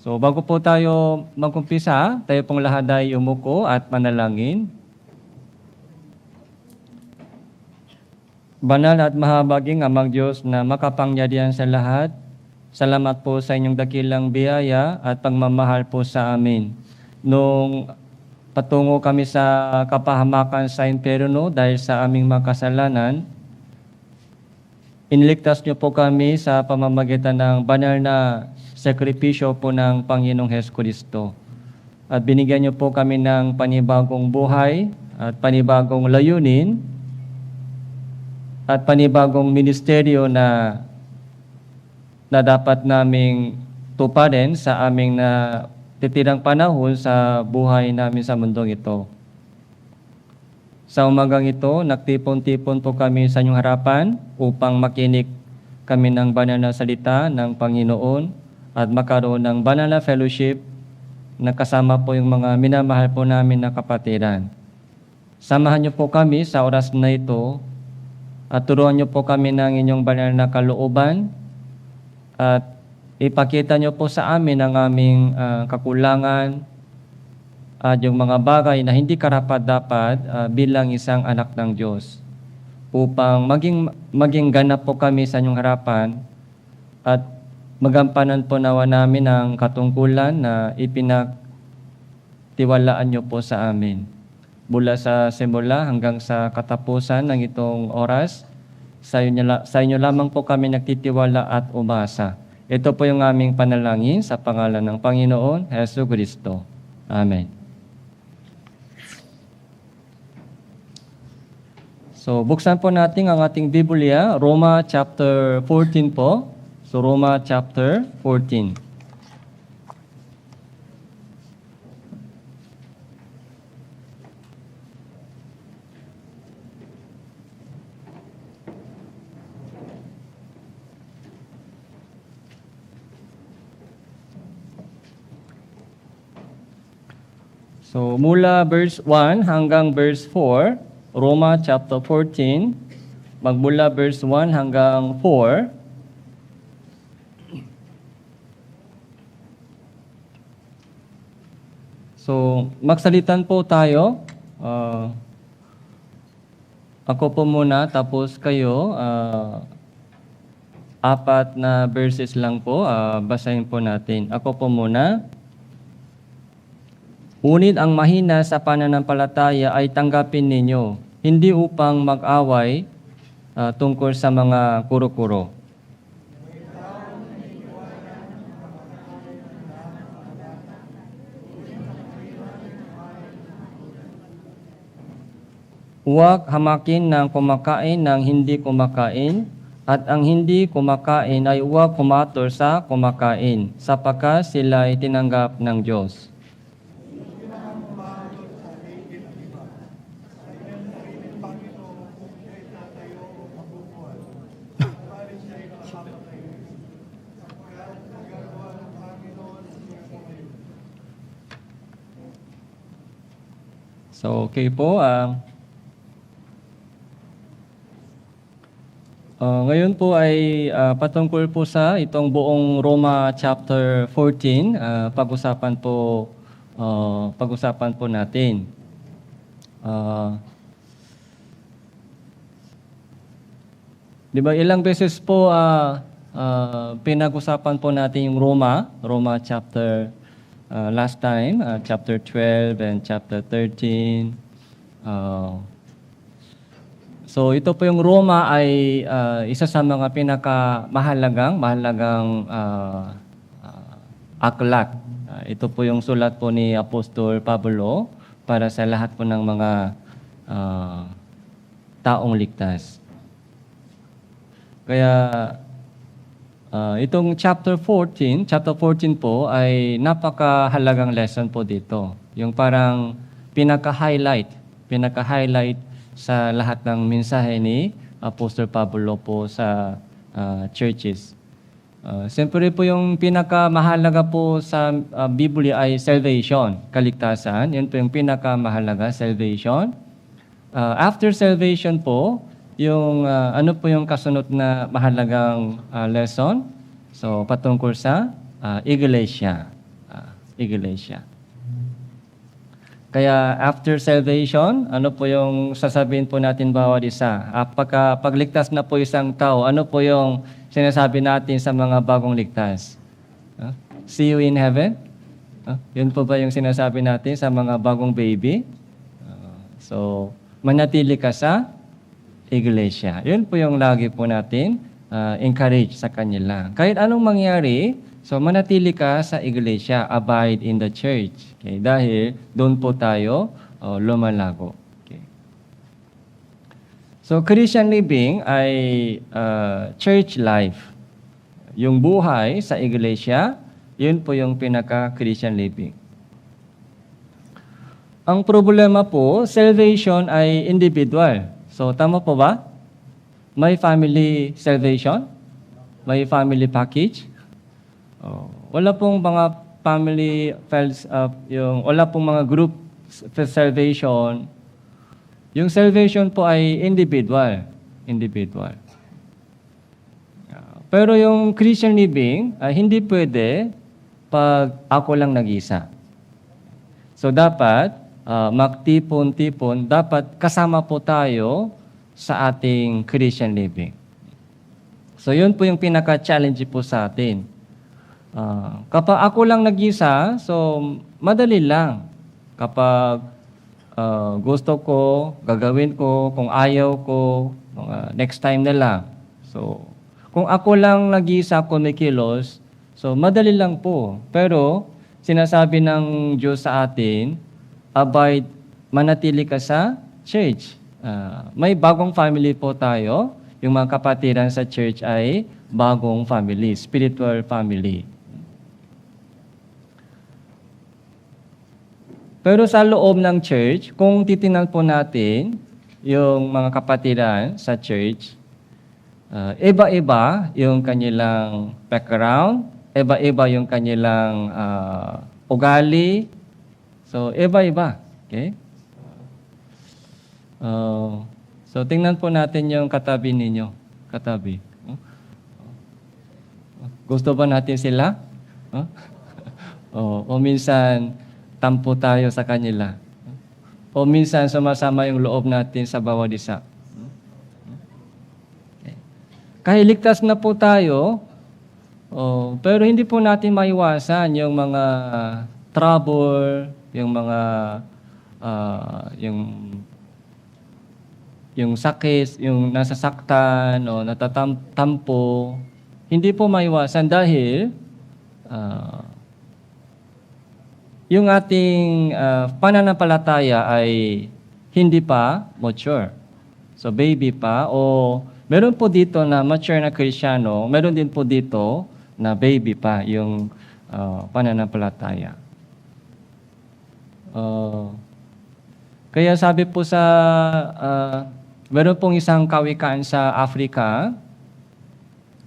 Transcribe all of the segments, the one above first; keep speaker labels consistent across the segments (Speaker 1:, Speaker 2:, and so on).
Speaker 1: So bago po tayo mag-umpisa, tayo pong lahat ay umuko at manalangin. Banal at mahabaging Amang Diyos na makapangyarihan sa lahat, salamat po sa inyong dakilang biyaya at pagmamahal po sa amin. Nung patungo kami sa kapahamakan sa imperno dahil sa aming mga kasalanan, iniligtas niyo po kami sa pamamagitan ng banal na sakripisyo po ng Panginoong Hesukristo. At binigyan niyo po kami ng panibagong buhay at panibagong layunin at panibagong ministeryo na dapat naming tuparin sa aming titirang panahon sa buhay namin sa mundong ito. Sa umagang ito, nagtipon-tipon po kami sa inyong harapan upang makinig kami ng banal na salita ng Panginoon at makaroon ng banal na fellowship na kasama po yung mga minamahal po namin na kapatiran. Samahan niyo po kami sa oras na ito at turuan niyo po kami ng inyong banal na kalooban at ipakita niyo po sa amin ang aming kakulangan at yung mga bagay na hindi karapat-dapat bilang isang anak ng Diyos upang maging ganap po kami sa inyong harapan at magampanan po nawa namin ang katungkulan na ipinagtiwalaan niyo po sa amin. Mula sa simula hanggang sa katapusan ng itong oras, sa inyo lamang po kami nagtitiwala at umasa. Ito po yung aming panalangin sa pangalan ng Panginoon Hesukristo. Amen. So, buksan po natin ang ating Biblia, Roma chapter 14 po. So, Roma chapter 14. So, mula verse 1 hanggang verse 4, Roma chapter 14, magmula verse 1 hanggang 4, so, magsalitan po tayo. Ako po muna, tapos kayo. 4 na verses lang po. Basahin po natin. Ako po muna. Ngunit ang mahina sa pananampalataya ay tanggapin ninyo, hindi upang mag-away tungkol sa mga kuro-kuro. Huwag hamakin ng kumakain ng hindi kumakain, at ang hindi kumakain ay huwag kumator sa kumakain, sapagkat sila ay tinanggap ng Diyos. So, okay po. Ngayon po ay patungkol po sa itong buong Roma chapter 14, pag-usapan po natin. Di ba ilang beses po pinag-usapan po natin yung Roma chapter last time, chapter 12 and chapter 13. So ito po yung Roma ay isa sa mga pinakamahalagang aklat. Ito po yung sulat po ni Apostol Pablo para sa lahat po ng mga taong ligtas. Kaya itong chapter 14 po ay napakahalagang lesson po dito. Yung parang pinaka-highlight sa lahat ng mensahe ni Apostol Pablo po sa churches. Siyempre po yung pinakamahalaga po sa Biblia ay salvation, kaligtasan. Yan po yung pinakamahalaga, salvation. After salvation po, yung ano po yung kasunod na mahalagang lesson? So patungkol sa iglesia. iglesia. Kaya after salvation, ano po yung sasabihin po natin bawat isa? Pagligtas na po isang tao, ano po yung sinasabi natin sa mga bagong ligtas? See you in heaven? Yun po ba yung sinasabi natin sa mga bagong baby? So, manatili ka sa iglesia. Yun po yung lagi po natin encourage sa kanila. Kahit anong mangyari, so manatili ka sa iglesia, abide in the church. Okay? Dahil doon po tayo lumalago. Okay. So Christian living ay church life. Yung buhay sa iglesia, yun po yung pinaka-Christian living. Ang problema po, salvation ay individual. So tama po ba? May family salvation? May family package? Wala pong mga family wala pong mga group salvation. Yung salvation po ay individual. Pero yung Christian living, hindi pwede pag ako lang nag-isa. So dapat magtipon-tipon, dapat kasama po tayo sa ating Christian living. So yun po yung pinaka-challenge po sa atin. Kapag ako lang nag-isa, so madali lang. Kapag gusto ko, gagawin ko, kung ayaw ko, next time na lang. So kung ako lang nag-isa, kumikilos, so madali lang po. Pero sinasabi ng Diyos sa atin, abide, manatili ka sa church. May bagong family po tayo. Yung mga kapatiran sa church ay bagong family, spiritual family. Pero sa loob ng church, kung titingnan po natin yung mga kapatiran sa church, iba-iba yung kanilang background, iba-iba yung kanilang ugali. So, iba-iba. Okay? So, tingnan po natin yung katabi ninyo. Katabi. Gusto ba natin sila? O minsan, tampo tayo sa kanila. O minsan, sumasama yung loob natin sa bawat isa. Okay. Kahit ligtas na po tayo, pero hindi po natin maiwasan yung mga trouble, yung mga yung sakit, yung nasasaktan o natatampo, hindi po maiwasan dahil yung ating pananampalataya ay hindi pa mature. So baby pa o meron po dito na mature na Kristiyano, meron din po dito na baby pa yung pananampalataya. Kaya sabi po sa, meron pong isang kawikaan sa Africa.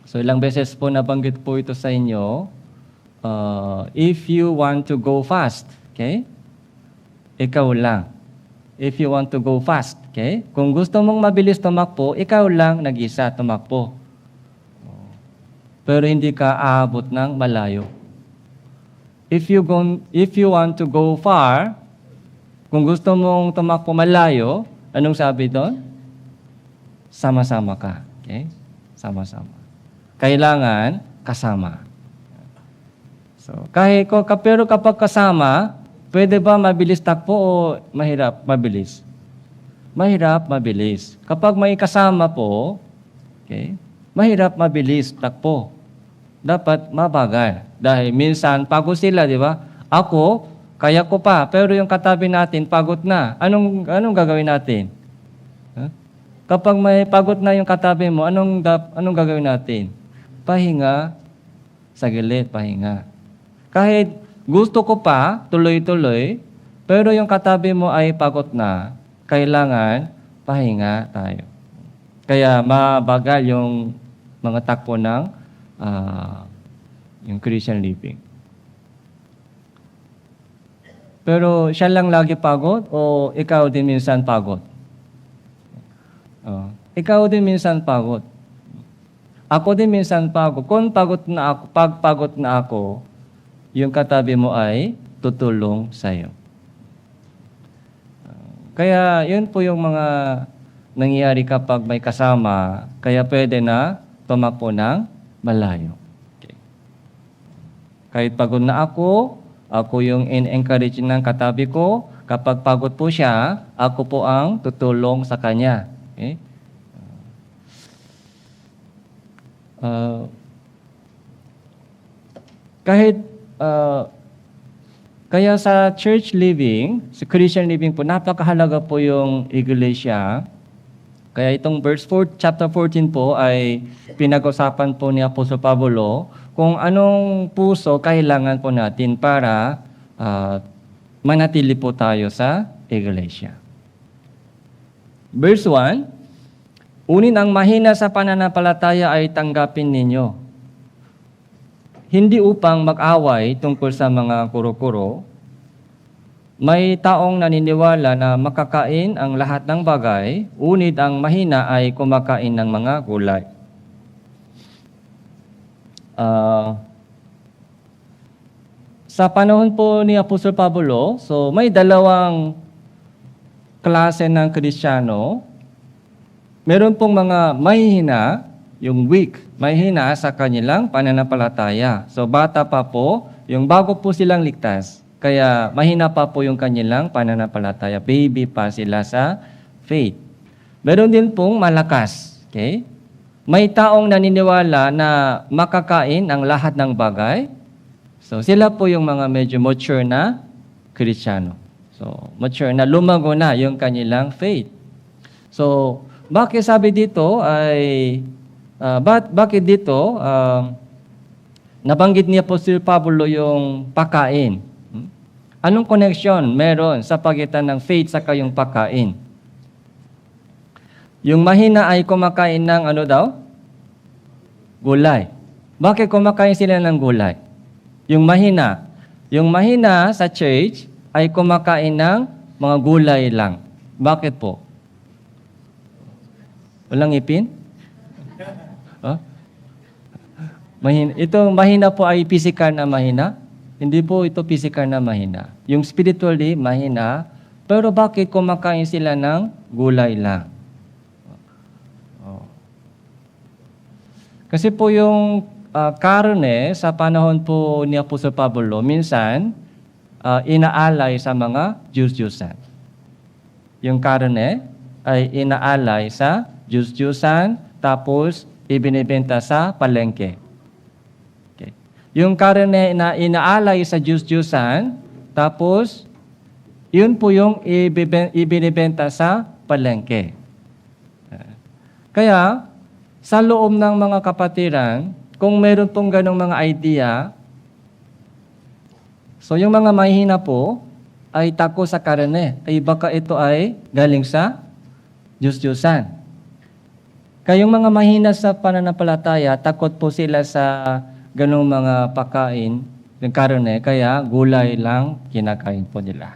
Speaker 1: So ilang beses po nabanggit po ito sa inyo. If you want to go fast, okay? Ikaw lang. If you want to go fast, okay? Kung gusto mong mabilis tumakbo, ikaw lang nag-isa tumakbo. Pero hindi ka aabot ng malayo. If you want to go far, kung gusto mong tumakbo malayo, anong sabi doon? Sama-sama ka. Okay? Sama-sama. Kailangan kasama. So, pero kapag kasama, pwede ba mabilis takbo o mahirap mabilis? Mahirap mabilis. Kapag may kasama po, okay, mahirap mabilis takbo. Dapat mabagal. Dahil minsan, pagod sila, di ba? Ako, kaya ko pa, pero yung katabi natin, pagod na. Anong gagawin natin? Huh? Kapag may pagod na yung katabi mo, anong gagawin natin? Pahinga, saglit, pahinga. Kahit gusto ko pa, tuloy-tuloy, pero yung katabi mo ay pagod na, kailangan pahinga tayo. Kaya mabagal yung mga takbo ng yung Christian living. Pero siya lang lagi pagod o ikaw din minsan pagod? Ikaw din minsan pagod. Ako din minsan pagod. Kung pagod na ako, yung katabi mo ay tutulong sa'yo. Kaya yun po yung mga nangyayari kapag may kasama, kaya pwede na tumakbo ng malayo. Okay. Kahit pagod na ako yung in-encourage ng katabi ko. Kapag pagod po siya, ako po ang tutulong sa kanya. Okay? Kaya sa church living, sa Christian living po, napakahalaga po yung iglesia. Kaya itong chapter 14 po ay pinag-usapan po ni Apostol Pablo kung anong puso kailangan po natin para manatili po tayo sa iglesia. Verse 1, unin ang mahina sa pananampalataya ay tanggapin ninyo. Hindi upang mag-away tungkol sa mga kuro-kuro. May taong naniniwala na makakain ang lahat ng bagay, unid ang mahina ay kumakain ng mga gulay. Sa panahon po ni Apostol Pablo, so may dalawang klase ng Kristiyano. Meron pong mga mahihina, yung weak, mahina sa kanilang pananampalataya. So bata pa po, yung bago po silang ligtas. Kaya mahina pa po yung kanilang pananampalataya. Baby pa sila sa faith. Meron din pong malakas. Okay? May taong naniniwala na makakain ang lahat ng bagay. So sila po yung mga medyo mature na Kristiyano. So mature na, lumago na yung kanilang faith. So bakit sabi dito ay bakit dito nabanggit ni Apostol Pablo yung pagkain? Anong connection meron sa pagitan ng faith sa yung pagkain? Yung mahina ay kumakain ng ano daw? Gulay. Bakit kumakain sila ng gulay? Yung mahina sa church ay kumakain ng mga gulay lang. Bakit po? Walang ipin? Ito mahina po ay physical na mahina. Hindi po ito physical na mahina. Yung spiritually mahina, pero bakit kumakain sila ng gulay lang? Kasi po yung karne sa panahon po ni Apostol Pablo, minsan inaalay sa mga Diyos-Diyosan. Yung karne ay inaalay sa Diyos-Diyosan, tapos ibinibenta sa palengke. Okay. Yung karne na inaalay sa Diyos-Diyosan, tapos yun po yung ibinibenta sa palengke. Kaya, sa loob ng mga kapatiran, kung meron pong ganong mga idea, so yung mga mahihina po ay tako sa karne. Ay baka ito ay galing sa Diyos-Diyosan. Kaya yung mga mahina sa pananampalataya, takot po sila sa ganong mga pagkain ng karne, kaya gulay lang kinakain po nila.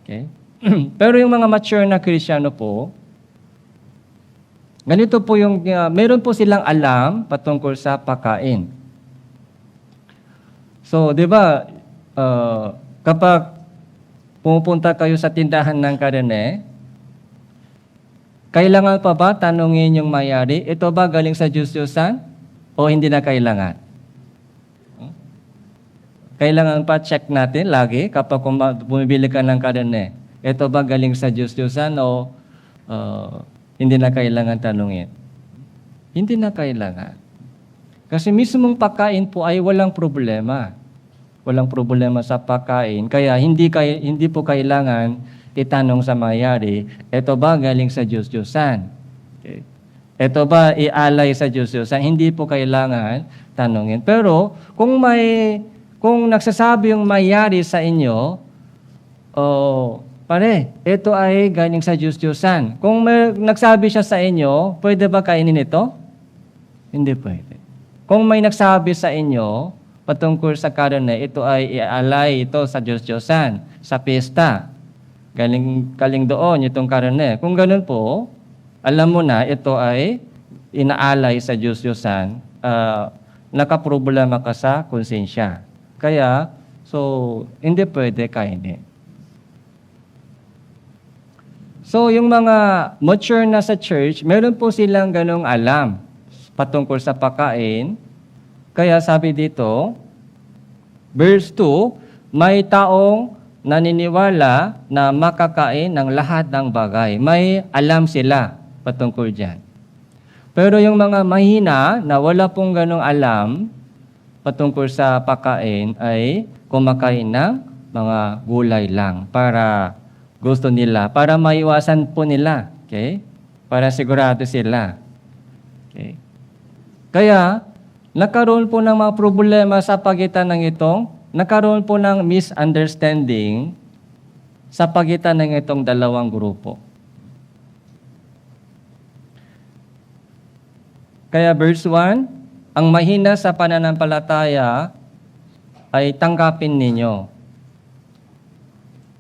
Speaker 1: Okay? Pero yung mga mature na Kristiyano po, ganito po yung, meron po silang alam patungkol sa pagkain. So, di ba, kapag pumupunta kayo sa tindahan ng karne, kailangan pa ba tanungin yung mayari, ito ba galing sa Diyos-Diyosan o hindi na kailangan? Kailangan pa check natin lagi kapag bumibili ka ng karne. Ito ba galing sa Diyos-Diyosan o hindi na kailangan tanungin? Hindi na kailangan. Kasi mismong pagkain po ay walang problema. Walang problema sa pagkain. Kaya hindi po kailangan itanong sa mayari, ito ba galing sa Diyos-Diyosan? Okay. Ito ba ialay sa Diyos-Diyosan? Hindi po kailangan tanungin. Pero kung nagsasabi yung mayari sa inyo, pare, ito ay galing sa Diyos-Diyosan. Kung nagsabi siya sa inyo, pwede ba kainin ito? Hindi pwede. Kung may nagsabi sa inyo, patungkol sa karne, ito ay ialay ito sa Diyos-Diyosan, sa pista. Galing doon itong karne. Kung ganun po, alam mo na ito ay inaalay sa Diyos-Diyosan, nakaproblema ka sa konsensya. Kaya, So, hindi pwede kainin. So, yung mga mature na sa church, meron po silang ganong alam patungkol sa pagkain. Kaya sabi dito, verse 2, may taong naniniwala na makakain ng lahat ng bagay. May alam sila patungkol dyan. Pero yung mga mahina na wala pong ganong alam patungkol sa pagkain ay kumakain ng mga gulay lang para gusto nila, para maiwasan po nila. Okay? Para sigurado sila. Okay? Kaya, nagkaroon po ng mga problema sa pagitan ng itong, nagkaroon po ng misunderstanding sa pagitan ng itong dalawang grupo. Kaya verse 1, ang mahina sa pananampalataya ay tanggapin ninyo.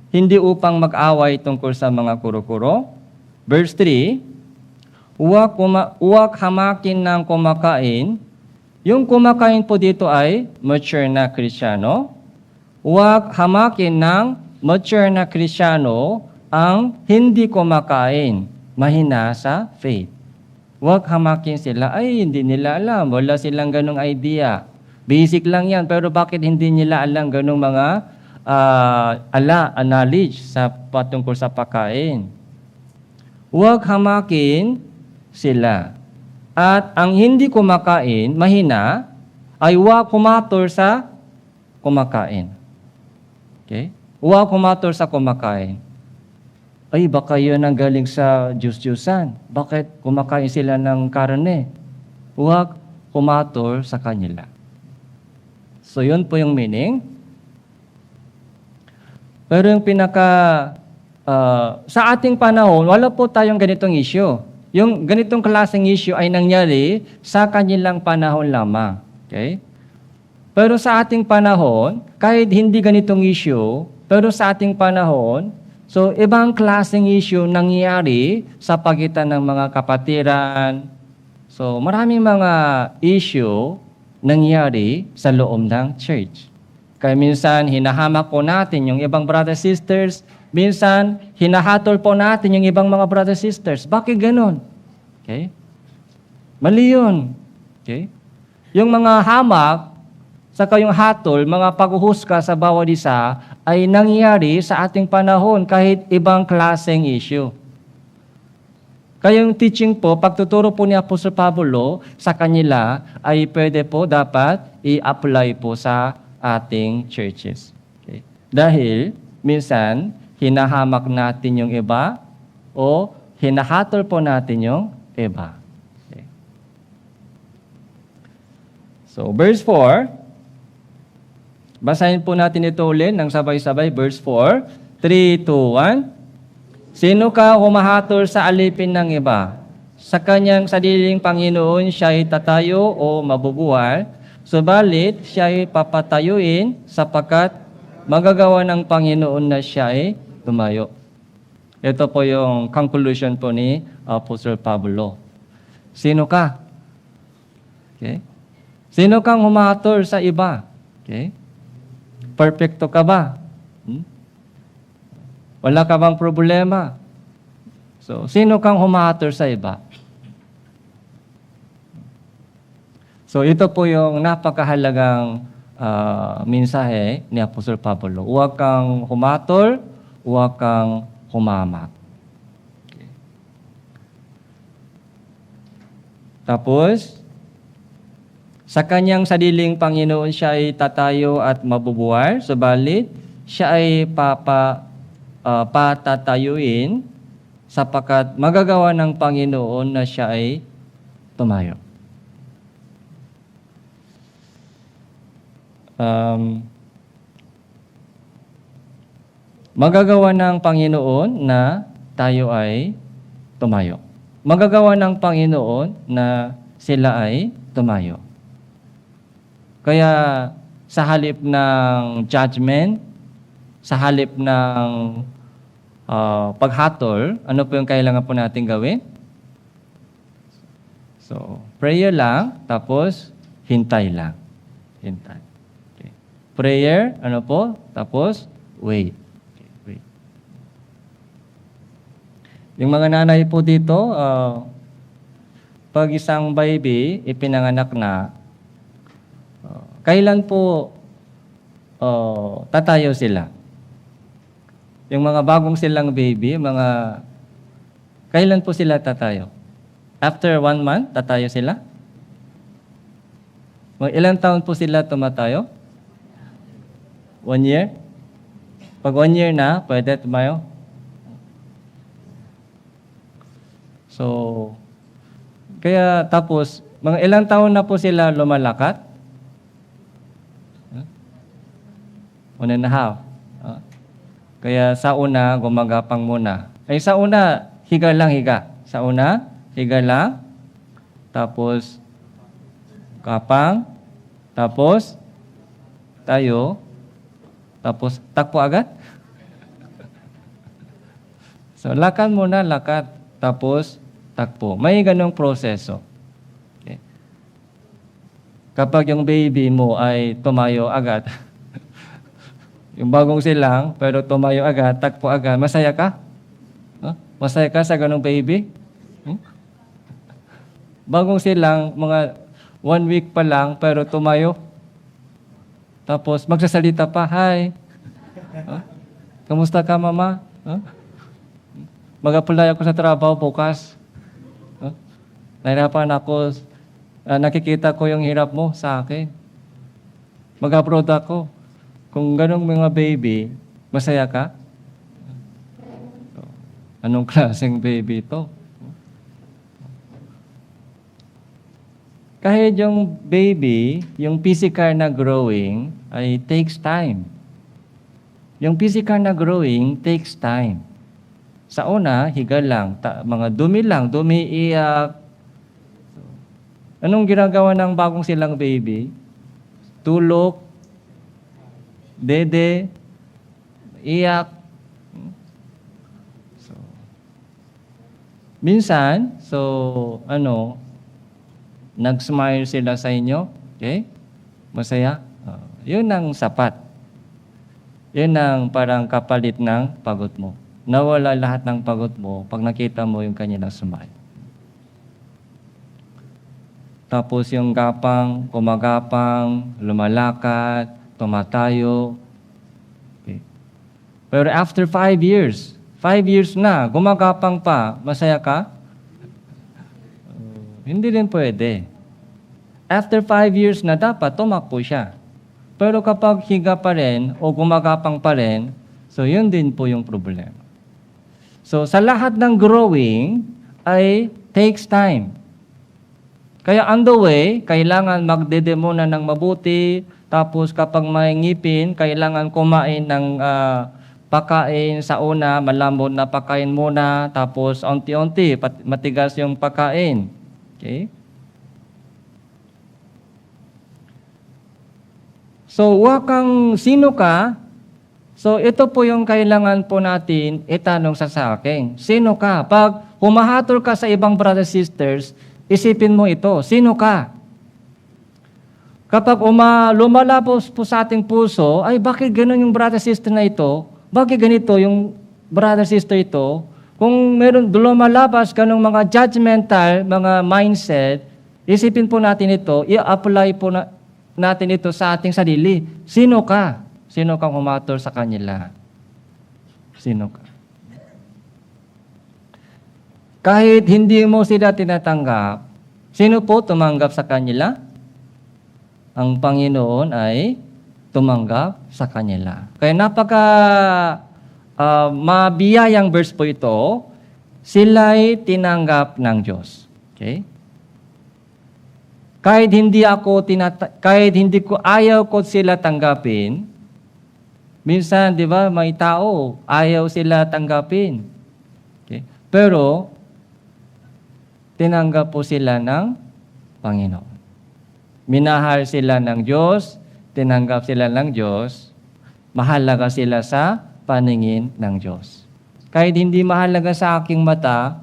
Speaker 1: Hindi upang mag-away tungkol sa mga kuro-kuro. Verse 3, huwag hamakin ng kumakain. Yung kumakain po dito ay mature na Kristiyano. Huwag hamakin ng mature na Kristiyano ang hindi kumakain, mahina sa faith. Huwag hamakin sila, ay hindi nila alam, wala silang ganong idea. Basic lang yan, pero bakit hindi nila alam ganong mga knowledge sa patungkol sa pagkain? Huwag hamakin sila. At ang hindi kumakain, mahina, ay huwag kumator sa kumakain. Okay? Huwag kumator sa kumakain. Ay, baka yun ang galing sa Diyos-Diyusan. Bakit kumakain sila ng karne? Huwag kumator sa kanila. So, yun po yung meaning. Pero yung sa ating panahon, wala po tayong ganitong issue. Yung ganitong klaseng issue ay nangyari sa kanilang panahon lamang. Okay? Pero sa ating panahon, kahit hindi ganitong issue, pero sa ating panahon, so, ibang klaseng issue nangyayari sa pagitan ng mga kapatiran. So, maraming mga issue nangyayari sa loob ng church. Kaya minsan, hinahamak po natin yung ibang brothers sisters. Minsan, hinahatol po natin yung ibang mga brothers sisters. Bakit ganun? Okay? Mali yun. Okay? Yung mga hamak, saka yung hatol, mga paghuhusga sa bawat isa, ay nangyari sa ating panahon kahit ibang klaseng issue. Kaya yung teaching po, pagtuturo po ni Apostol Pablo sa kanila, ay pwede po dapat i-apply po sa ating churches. Okay? Dahil, minsan, hinahamak natin yung iba o hinahatol po natin yung iba. Okay? So, verse 4, basahin po natin ito ulit ng sabay-sabay. Verse 4, 3, 2, 1. Sino ka humahatol sa alipin ng iba? Sa kanyang sariling Panginoon siya ay tatayo o mabubuhay, subalit siya ay papatayuin sapagkat magagawa ng Panginoon na siya ay tumayo. Ito po yung conclusion po ni Apostle Pablo. Sino ka? Okay? Sino kang humahatol sa iba? Okay? Perfecto ka ba? Wala ka bang problema? So, sino kang humahatol sa iba? So, ito po yung napakahalagang mensahe ni Apostol Pablo. Huwag kang humatol, huwag kang humamak. Okay. Tapos, sa kanyang sariling Panginoon siya ay tatayo at mabubuhay, subalit siya ay patatayuin sapagkat magagawa ng Panginoon na siya ay tumayo. Magagawa ng Panginoon na tayo ay tumayo. Magagawa ng Panginoon na sila ay tumayo. Kaya sa halip ng judgment, sa halip ng paghatol, ano po yung kailangan po natin gawin? So, prayer lang, tapos hintay lang. Hintay. Okay. prayer, ano po? Tapos, wait. Okay, wait. Yung mga nanay po dito, pag isang baby ipinanganak na, kailan po tatayo sila? Yung mga bagong silang baby, kailan po sila tatayo? After 1 month, tatayo sila? Ilang taon po sila tumatayo? 1 year? Pag 1 year na, pwede tumayo? So, kaya tapos, mga ilang taon na po sila lumalakad? 1.5. Kaya sa una, gumagapang muna. Ay sa una, higa lang, higa. Sa una, higa lang. Tapos, kapang. Tapos, tayo. Tapos, takpo agad. So, lakad muna, lakad. Tapos, takpo. May ganong proseso. Okay. Kapag yung baby mo ay tumayo agad, yung bagong silang, pero tumayo agad, takpo agad, masaya ka? Huh? Masaya ka sa ganong baby? Bagong silang, mga 1 week pa lang, pero tumayo. Tapos, magsasalita pa, hi. Huh? Kamusta ka, mama? Huh? Mag-apply ako sa trabaho bukas. Huh? Nahirapan ako. Nakikita ko yung hirap mo sa akin. Mag-abroad ako. Kung ganong mga baby, masaya ka? Anong klaseng baby ito? Kahit yung baby, yung physical na growing, ay takes time. Yung physical na growing takes time. Sa una, higa lang, mga dumi lang, iyak. Anong ginagawa ng bagong silang baby? Tulog, dede, iyak. So, minsan, nag-smile sila sa inyo. Okay? Masaya. Yun ang sapat. Yun ang parang kapalit ng pagod mo. Nawala lahat ng pagod mo pag nakita mo yung kanilang smile. Tapos yung gapang, kumagapang, lumalakad, tumatayo. Okay. Pero after 5 years, 5 years na, gumagapang pa, masaya ka? Hindi rin pwede. After 5 years na, dapat tumakbo siya. Pero kapag higa pa rin o gumagapang pa rin, so yun din po yung problema. So sa lahat ng growing ay takes time. Kaya on the way, kailangan magdede muna ng mabuti. Tapos kapag may ngipin, kailangan kumain ng pagkain sa una, malambot na pagkain muna. Tapos unti-unti, matigas yung pagkain. Okay? So, sino ka? So, ito po yung kailangan po natin itanong sa akin. Sino ka? Pag humahatol ka sa ibang brothers sisters, isipin mo ito. Sino ka? Kapag lumalabos po sa ating puso, ay bakit ganun yung brother sister na ito? Bakit ganito yung brother sister ito? Kung meron lumalabas ganung mga judgmental, mga mindset, isipin po natin ito, i-apply po natin ito sa ating sarili. Sino ka? Sino kang humatol sa kanila? Sino ka? Kahit hindi mo sila tinatanggap, sino po tumanggap sa kanila? Ang Panginoon ay tumanggap sa kanila. Kaya mabiyayang verse po ito, sila'y tinanggap ng Diyos. Okay? Kahit hindi ko ayaw ko sila tanggapin, minsan, di ba, may tao, ayaw sila tanggapin. Okay? Pero, tinanggap po sila ng Panginoon. Minahal sila ng Diyos, tinanggap sila ng Diyos, mahalaga sila sa paningin ng Diyos. Kahit hindi mahalaga sa aking mata,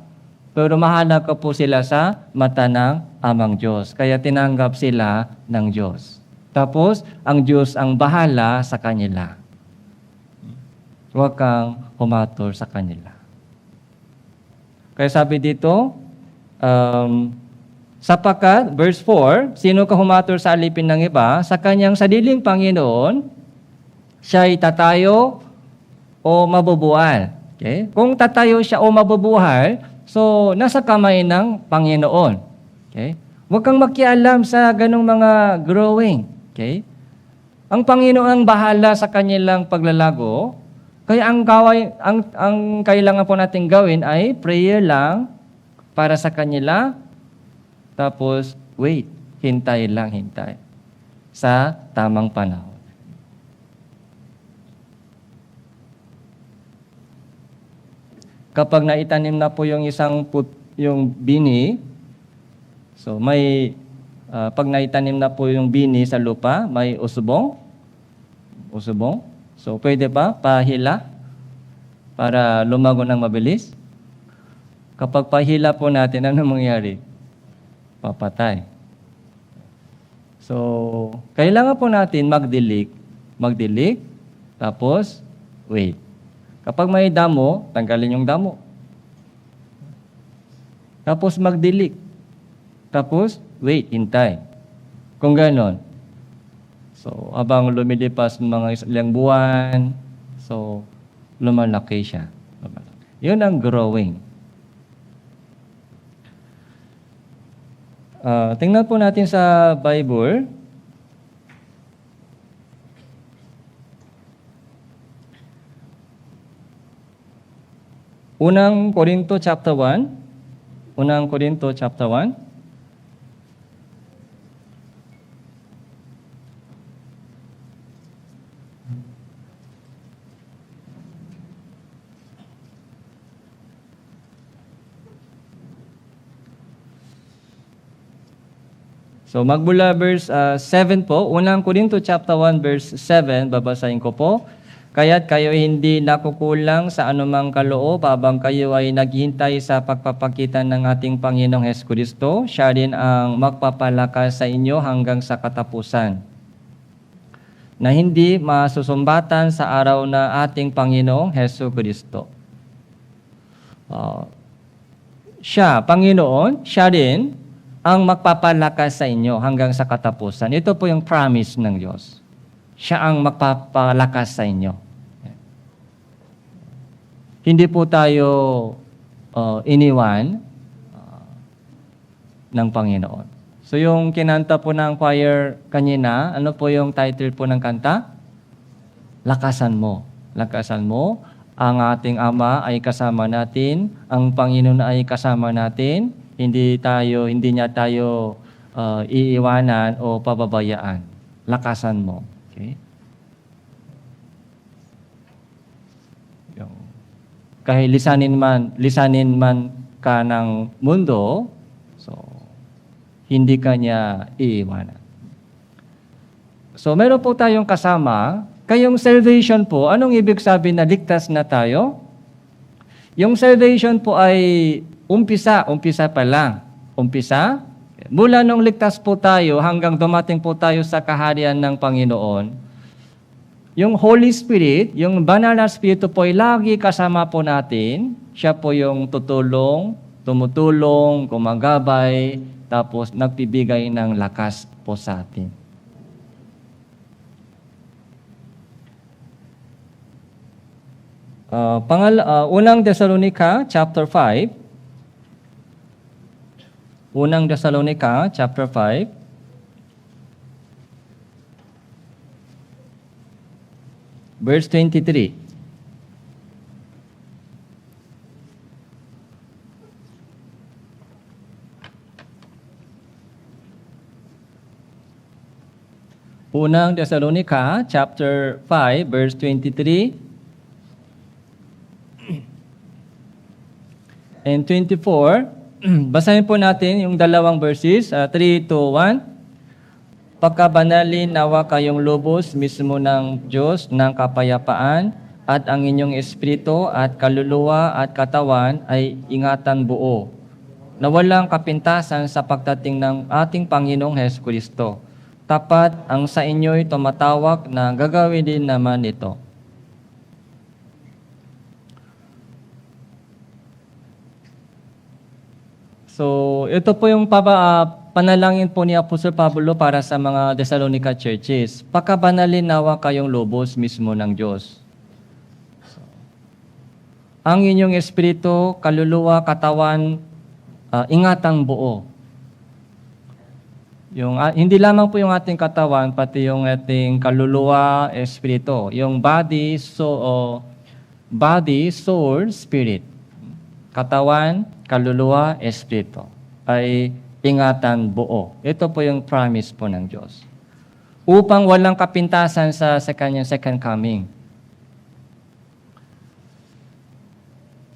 Speaker 1: pero mahalaga po sila sa mata ng Amang Diyos. Kaya tinanggap sila ng Diyos. Tapos, ang Diyos ang bahala sa kanila. Huwag kang humator sa kanila. Kaya sabi dito, sapagkat, verse 4, sino ka humator sa alipin ng iba, sa kanyang sariling Panginoon, siya'y tatayo o mabubuhay. Okay? Kung tatayo siya o mabubuhay, so nasa kamay ng Panginoon. Okay? Huwag kang makialam sa ganong mga growing. Okay? Ang Panginoon ang bahala sa kanilang paglalago. Kaya ang kailangan po natin gawin ay prayer lang para sa kanila. Tapos, wait. Hintay lang, hintay. Sa tamang panahon. Kapag naitanim na po yung yung bini, so pag naitanim na po yung bini sa lupa, may usbong. So, pwede ba pahila para lumago ng mabilis? Kapag pahila po natin, ano mangyari? Papatay. So, kailangan po natin magdilig, tapos wait. Kapag may damo, tanggalin yung damo. Tapos magdilig. Tapos, wait, hintay. Kung ganon. So, habang lumilipas ng mga ilang buwan, so, lumalaki siya. Yun ang growing. Tingnan po natin sa Bible. Unang Korinto chapter 1. Unang Korinto chapter 1. So magmula verse 7 po, unang Korinto chapter 1 verse 7, babasahin ko po. Kaya't kayo hindi nakukulang sa anumang kaloob habang kayo ay naghihintay sa pagpapakita ng ating Panginoong Hesukristo. Siya rin ang magpapalakas sa inyo hanggang sa katapusan, na hindi masusumbatan sa araw na ating Panginoong Hesukristo. Siya, Panginoon, siya rin ang magpapalakas sa inyo hanggang sa katapusan. Ito po yung promise ng Diyos. Siya ang magpapalakas sa inyo. Hindi po tayo iniwan ng Panginoon. So yung kinanta po ng choir kanina, ano po yung title po ng kanta? Lakasan mo. Lakasan mo. Ang ating Ama ay kasama natin. Ang Panginoon ay kasama natin. Hindi niya tayo iiwanan o pababayaan. Lakasan mo. Okay? Kahit lisanin man ka ng mundo, so hindi ka niya iiwanan. So meron po tayong kasama, kayong salvation po, anong ibig sabihin na ligtas na tayo? Yung salvation po ay umpisa pa lang. Umpisa, mula nung ligtas po tayo hanggang dumating po tayo sa kaharian ng Panginoon, yung Holy Spirit, yung banal na Espiritu po ay lagi kasama po natin. Siya po yung tumutulong, gumagabay, tapos nagbibigay ng lakas po sa atin. Unang Thessalonica, chapter 5. Unang Thessalonica, chapter 5. Verse 23. Unang Thessalonica, chapter 5, verse 23 and 24. Basahin po natin yung dalawang verses, 3 to 1. Pagkabanalin nawa kayong lubos mismo ng Diyos ng kapayapaan at ang inyong espiritu at kaluluwa at katawan ay ingatan buo, na walang kapintasan sa pagdating ng ating Panginoong Hesukristo. tapat ang sa inyo'y tumatawag na gagawin din naman ito. So, ito po yung panalangin po ni Apostol Pablo para sa mga Thessalonica churches. Pakabanalin nawa kayong lubos mismo ng Diyos. Ang inyong espiritu, kaluluwa, katawan, ingatang buo. Hindi lamang po yung ating katawan, pati yung ating kaluluwa, espiritu. Yung body, soul, spirit. Katawan, kaluluwa, espiritu. Ay ingatan buo. Ito po yung promise po ng Diyos. Upang walang kapintasan sa kanyang second coming.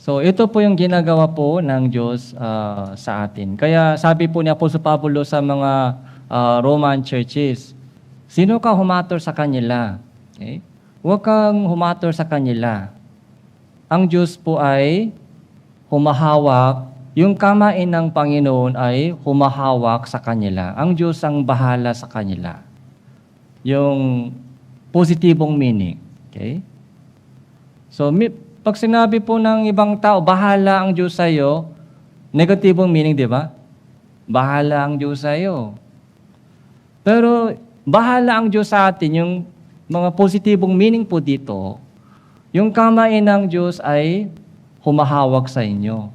Speaker 1: So ito po yung ginagawa po ng Diyos sa atin. Kaya sabi po ni Apostol Pablo sa mga Roman churches, sino ka humator sa kanila? Okay? Huwag kang humator sa kanila. Ang Diyos po ay humahawak, yung kamay ng Panginoon ay humahawak sa kanila. Ang Diyos ang bahala sa kanila. Yung positibong meaning. Okay? So, pag sinabi po ng ibang tao, bahala ang Diyos sa'yo, negatibong meaning, di ba? Bahala ang Diyos sa'yo. Pero, bahala ang Diyos sa atin, yung mga positibong meaning po dito, yung kamay ng Diyos ay humahawak sa inyo.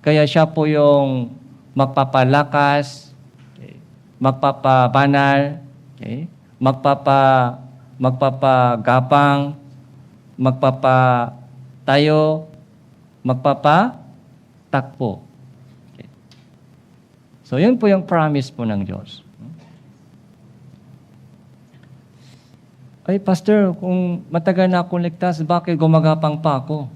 Speaker 1: Kaya siya po yung magpapalakas, okay, magpapabanal, okay, magpapagapang, magpapatayo, magpapatakbo. Okay. So, yun po yung promise po ng Diyos. Ay, Pastor, kung matagal na akong ligtas, bakit gumagapang pa ako?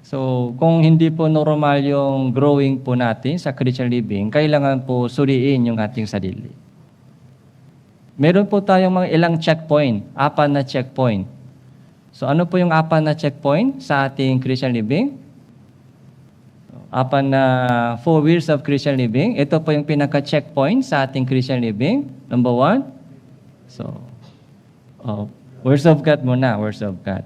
Speaker 1: So, kung hindi po normal yung growing po natin sa Christian living, kailangan po suriin yung ating sarili. Meron po tayong mga ilang checkpoint, 4 na checkpoint. So, ano po yung 4 na checkpoint sa ating Christian living? 4 na 4 years of Christian living. Ito po yung pinaka-checkpoint sa ating Christian living. Number 1. So, words of God muna, words of God.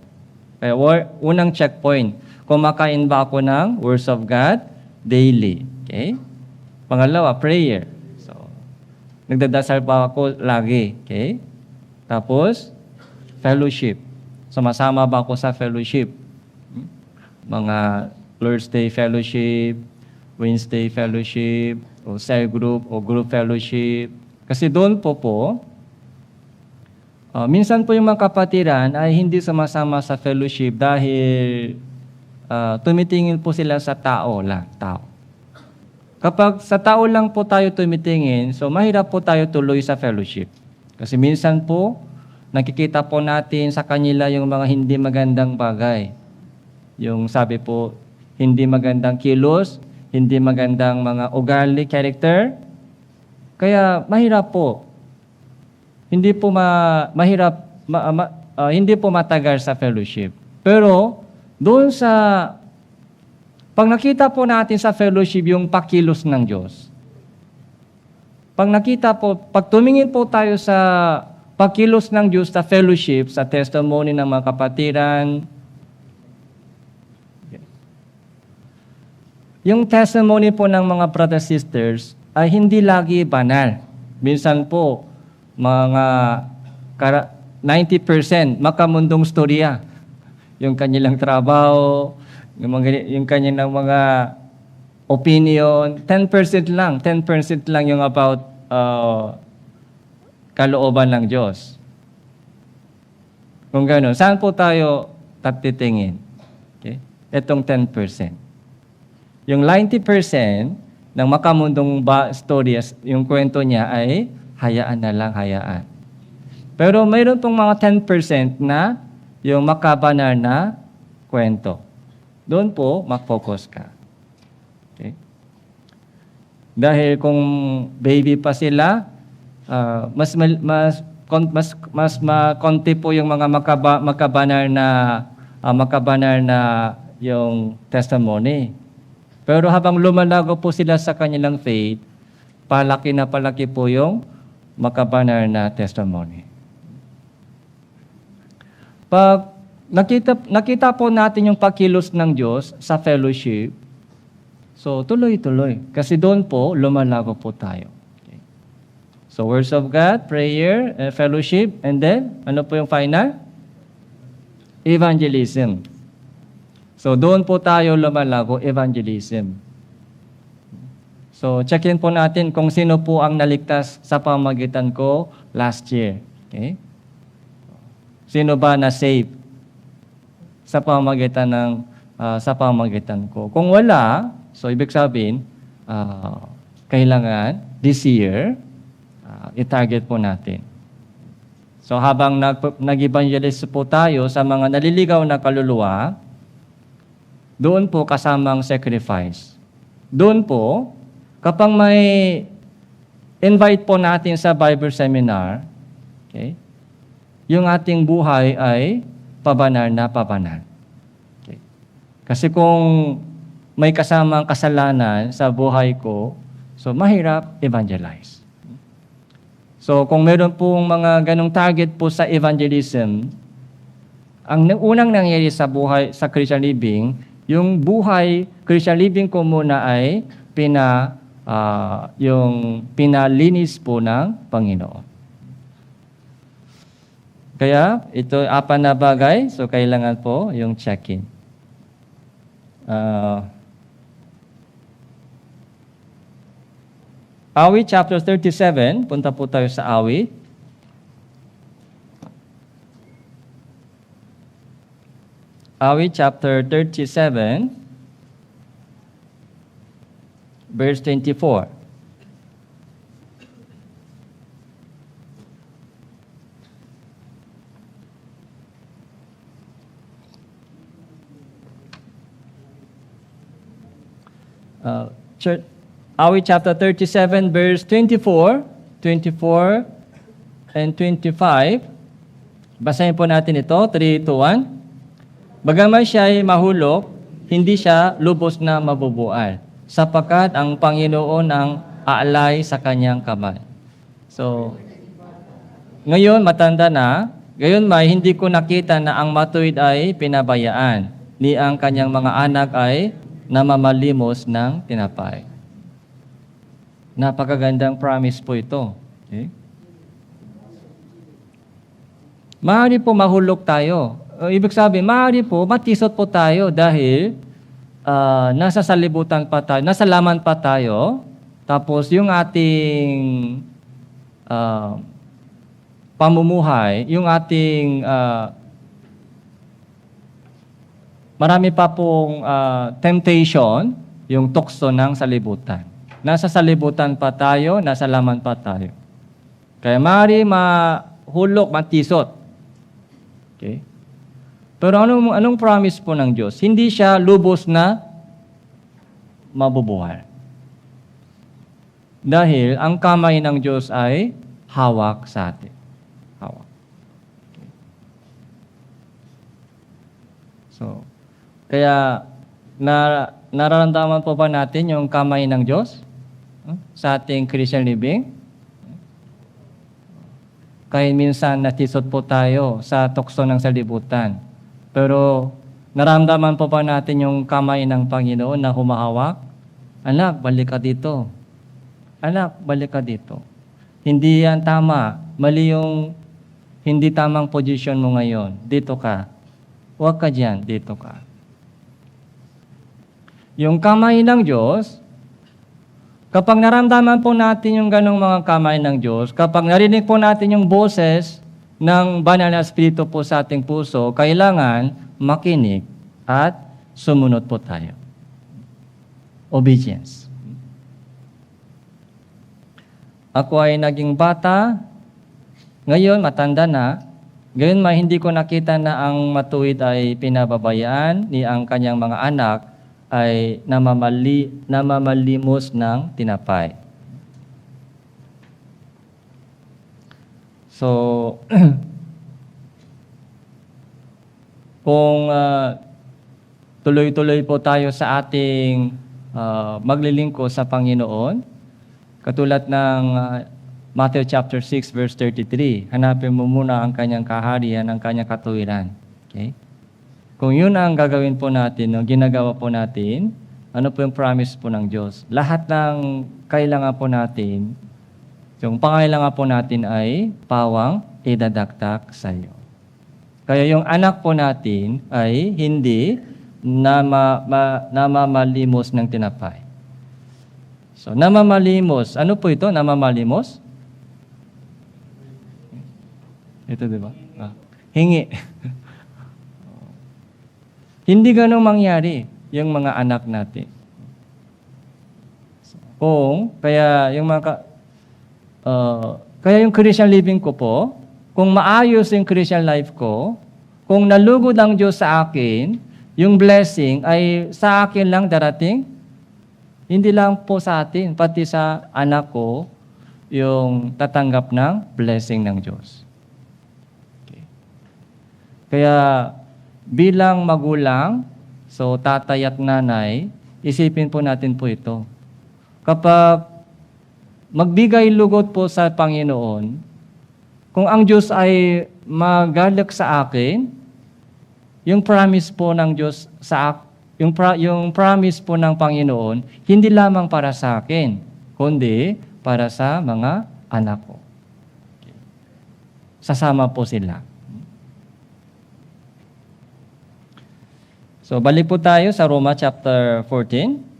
Speaker 1: Kaya unang checkpoint, kumakain ba ako ng words of God daily? Okay? Pangalawa, prayer. So, nagdadasal ba ako lagi? Okay? Tapos, fellowship. Sumasama ba ako sa fellowship? Mga Lord's Day Fellowship, Wednesday Fellowship, o cell group, o group fellowship. Kasi doon po, minsan po yung mga kapatiran ay hindi sumasama sa fellowship dahil tumitingin po sila sa tao. Kapag sa tao lang po tayo tumitingin, so mahirap po tayo tuloy sa fellowship. Kasi minsan po, nakikita po natin sa kanila yung mga hindi magandang bagay. Yung sabi po, hindi magandang kilos, hindi magandang mga ugali, character. Kaya mahirap po. Hindi po hindi po matagal sa fellowship. Pero doon pag nakita po natin sa fellowship yung pakilos ng Diyos. Pag tumingin po tayo sa pakilos ng Diyos sa fellowship, sa testimony ng mga kapatiran, yung testimony po ng mga brothers sisters ay hindi lagi banal. Minsan po, mga 90% makamundong storya. Yung kanilang trabaho, yung kanilang mga opinion, 10% lang yung about kalooban ng Diyos. Kung gano'n, saan po tayo titingin? Okay? Itong 10%. Yung 90% ng makamundong stories, yung kwento niya ay hayaan na lang, hayaan. Pero mayroon pong mga 10% na yung makabanal na kwento. Doon po, mag-focus ka. Okay? Dahil kung baby pa sila, mas konti po yung mga makabanal na yung testimony. Pero habang lumalago po sila sa kanilang faith, palaki na palaki po yung makabanal na testimony. Pag nakita po natin yung pagkilos ng Diyos sa fellowship, so tuloy-tuloy. Kasi doon po, lumalago po tayo. Okay. So words of God, prayer, fellowship, and then, ano po yung final? Evangelism. So doon po tayo lumalago, evangelism. So checkin po natin kung sino po ang naligtas sa pamamagitan ko last year. Okay? Sino ba na save sa pamamagitan ko? Kung wala, so ibig sabihin, kailangan this year, i-target po natin. So habang nag-evangelize po tayo sa mga naliligaw na kaluluwa, doon po kasamang sacrifice. Doon po, kapag may invite po natin sa Bible seminar, okay, yung ating buhay ay pabanal na pabanal. Okay. Kasi kung may kasamang kasalanan sa buhay ko, so mahirap evangelize. So kung meron pong mga ganong target po sa evangelism, ang unang nangyari sa buhay, sa Christian living, yung buhay, Christian living ko muna ay yung pinalinis po ng Panginoon. Kaya, ito apat na bagay, so kailangan po yung check-in. Awit chapter 37, punta po tayo sa awit. Awit chapter 37, verse 24. Awit chapter 37, verse 24, 24, and 25. Basahin po natin ito, 3, 2, 1. Bagaman siya ay mahulog, hindi siya lubos na mabubual, sapagkat ang Panginoon ang aalay sa kanyang kamay. So, ngayon matanda na, gayon may hindi ko nakita na ang matuwid ay pinabayaan, ni ang kanyang mga anak ay namamalimos ng tinapay. Napakagandang promise po ito. Okay? Maaari po mahulog tayo. Ibig sabihin, maaari po matisot po tayo dahil nasa salibutan pa tayo, nasa laman pa tayo, tapos yung ating pamumuhay, yung ating marami pa pong temptation, yung tukso ng salibutan. Nasa salibutan pa tayo, nasa laman pa tayo. Kaya maaari mahulog, matisot. Okay? Pero anong promise po ng Diyos? Hindi siya lubos na mabubuhay. Dahil ang kamay ng Diyos ay hawak sa atin. Hawak. Okay. So, kaya nararamdaman po ba natin yung kamay ng Diyos sa ating Christian living? Kahit minsan natisot po tayo sa tukso ng salibutan. Pero naramdaman po ba natin yung kamay ng Panginoon na humahawak? Anak, balik ka dito. Anak, balik ka dito. Hindi yan tama. Mali yung hindi tamang position mo ngayon. Dito ka. Huwag ka dyan. Dito ka. Yung kamay ng Diyos, kapag naramdaman po natin yung ganong mga kamay ng Diyos, kapag narinig po natin yung boses ng banal na Espiritu po sa ating puso, kailangan makinig at sumunod po tayo. Obedience. Ako ay naging bata, ngayon matanda na, gayon hindi ko nakita na ang matuwid ay pinababayaan, ni ang kanyang mga anak ay namamalimos ng tinapay. So, kung tuloy-tuloy po tayo sa ating maglilingkod sa Panginoon. Katulad ng Matthew chapter 6 verse 33, hanapin mo muna ang kanyang kaharian, ang kanyang katuwiran. Okay? Kung yun ang gagawin po natin, ginagawa po natin, ano po yung promise po ng Diyos? Lahat ng kailangan po natin, yung pangailangan po natin ay pawang idadagdag sa iyo. Kaya yung anak po natin ay hindi namamalimos ng tinapay. So, namamalimos. Ano po ito? Namamalimos? Ito, di ba? Hingi. Hindi ganun mangyari yung mga anak natin. Kaya yung Christian living ko po, kung maayos yung Christian life ko, kung nalugod ang Diyos sa akin, yung blessing ay sa akin lang darating, hindi lang po sa atin, pati sa anak ko, yung tatanggap ng blessing ng Diyos. Kaya bilang magulang, so tatay at nanay, isipin po natin po ito. Kapag magbigay lugod po sa Panginoon, kung ang Diyos ay magalak sa akin, yung promise po ng Diyos yung promise po ng Panginoon, hindi lamang para sa akin, kundi para sa mga anak ko. Sasama po sila. So, balik po tayo sa Roma chapter 14.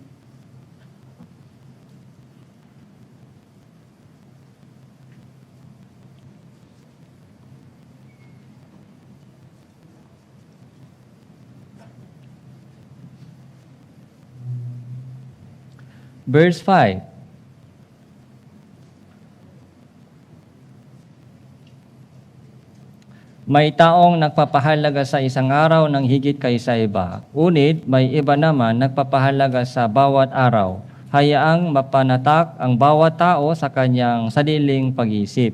Speaker 1: Verse 5. May taong nagpapahalaga sa isang araw ng higit kaysa iba. Ngunit may iba naman nagpapahalaga sa bawat araw. Hayaang mapanatak ang bawat tao sa kanyang sariling pag-iisip.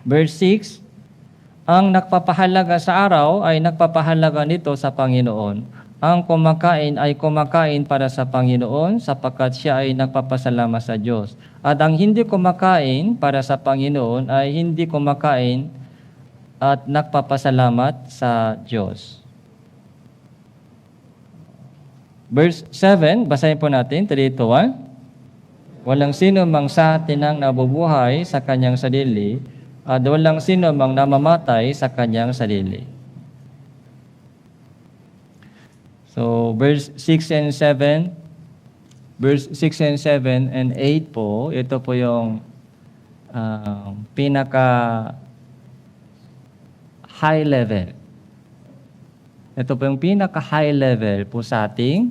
Speaker 1: Verse 6. Ang nagpapahalaga sa araw ay nagpapahalaga nito sa Panginoon. Ang kumakain ay kumakain para sa Panginoon sapagkat siya ay nagpapasalamat sa Diyos. At ang hindi kumakain para sa Panginoon ay hindi kumakain at nagpapasalamat sa Diyos. Verse 7, basahin po natin, 3-1. Walang sino mang sa atin ang nabubuhay sa kanyang sarili at walang sino mang namamatay sa kanyang sarili. So, verse 6 and 7, verse 6 and 7 and 8 po, ito po yung pinaka high level. Ito po yung pinaka high level po sa ating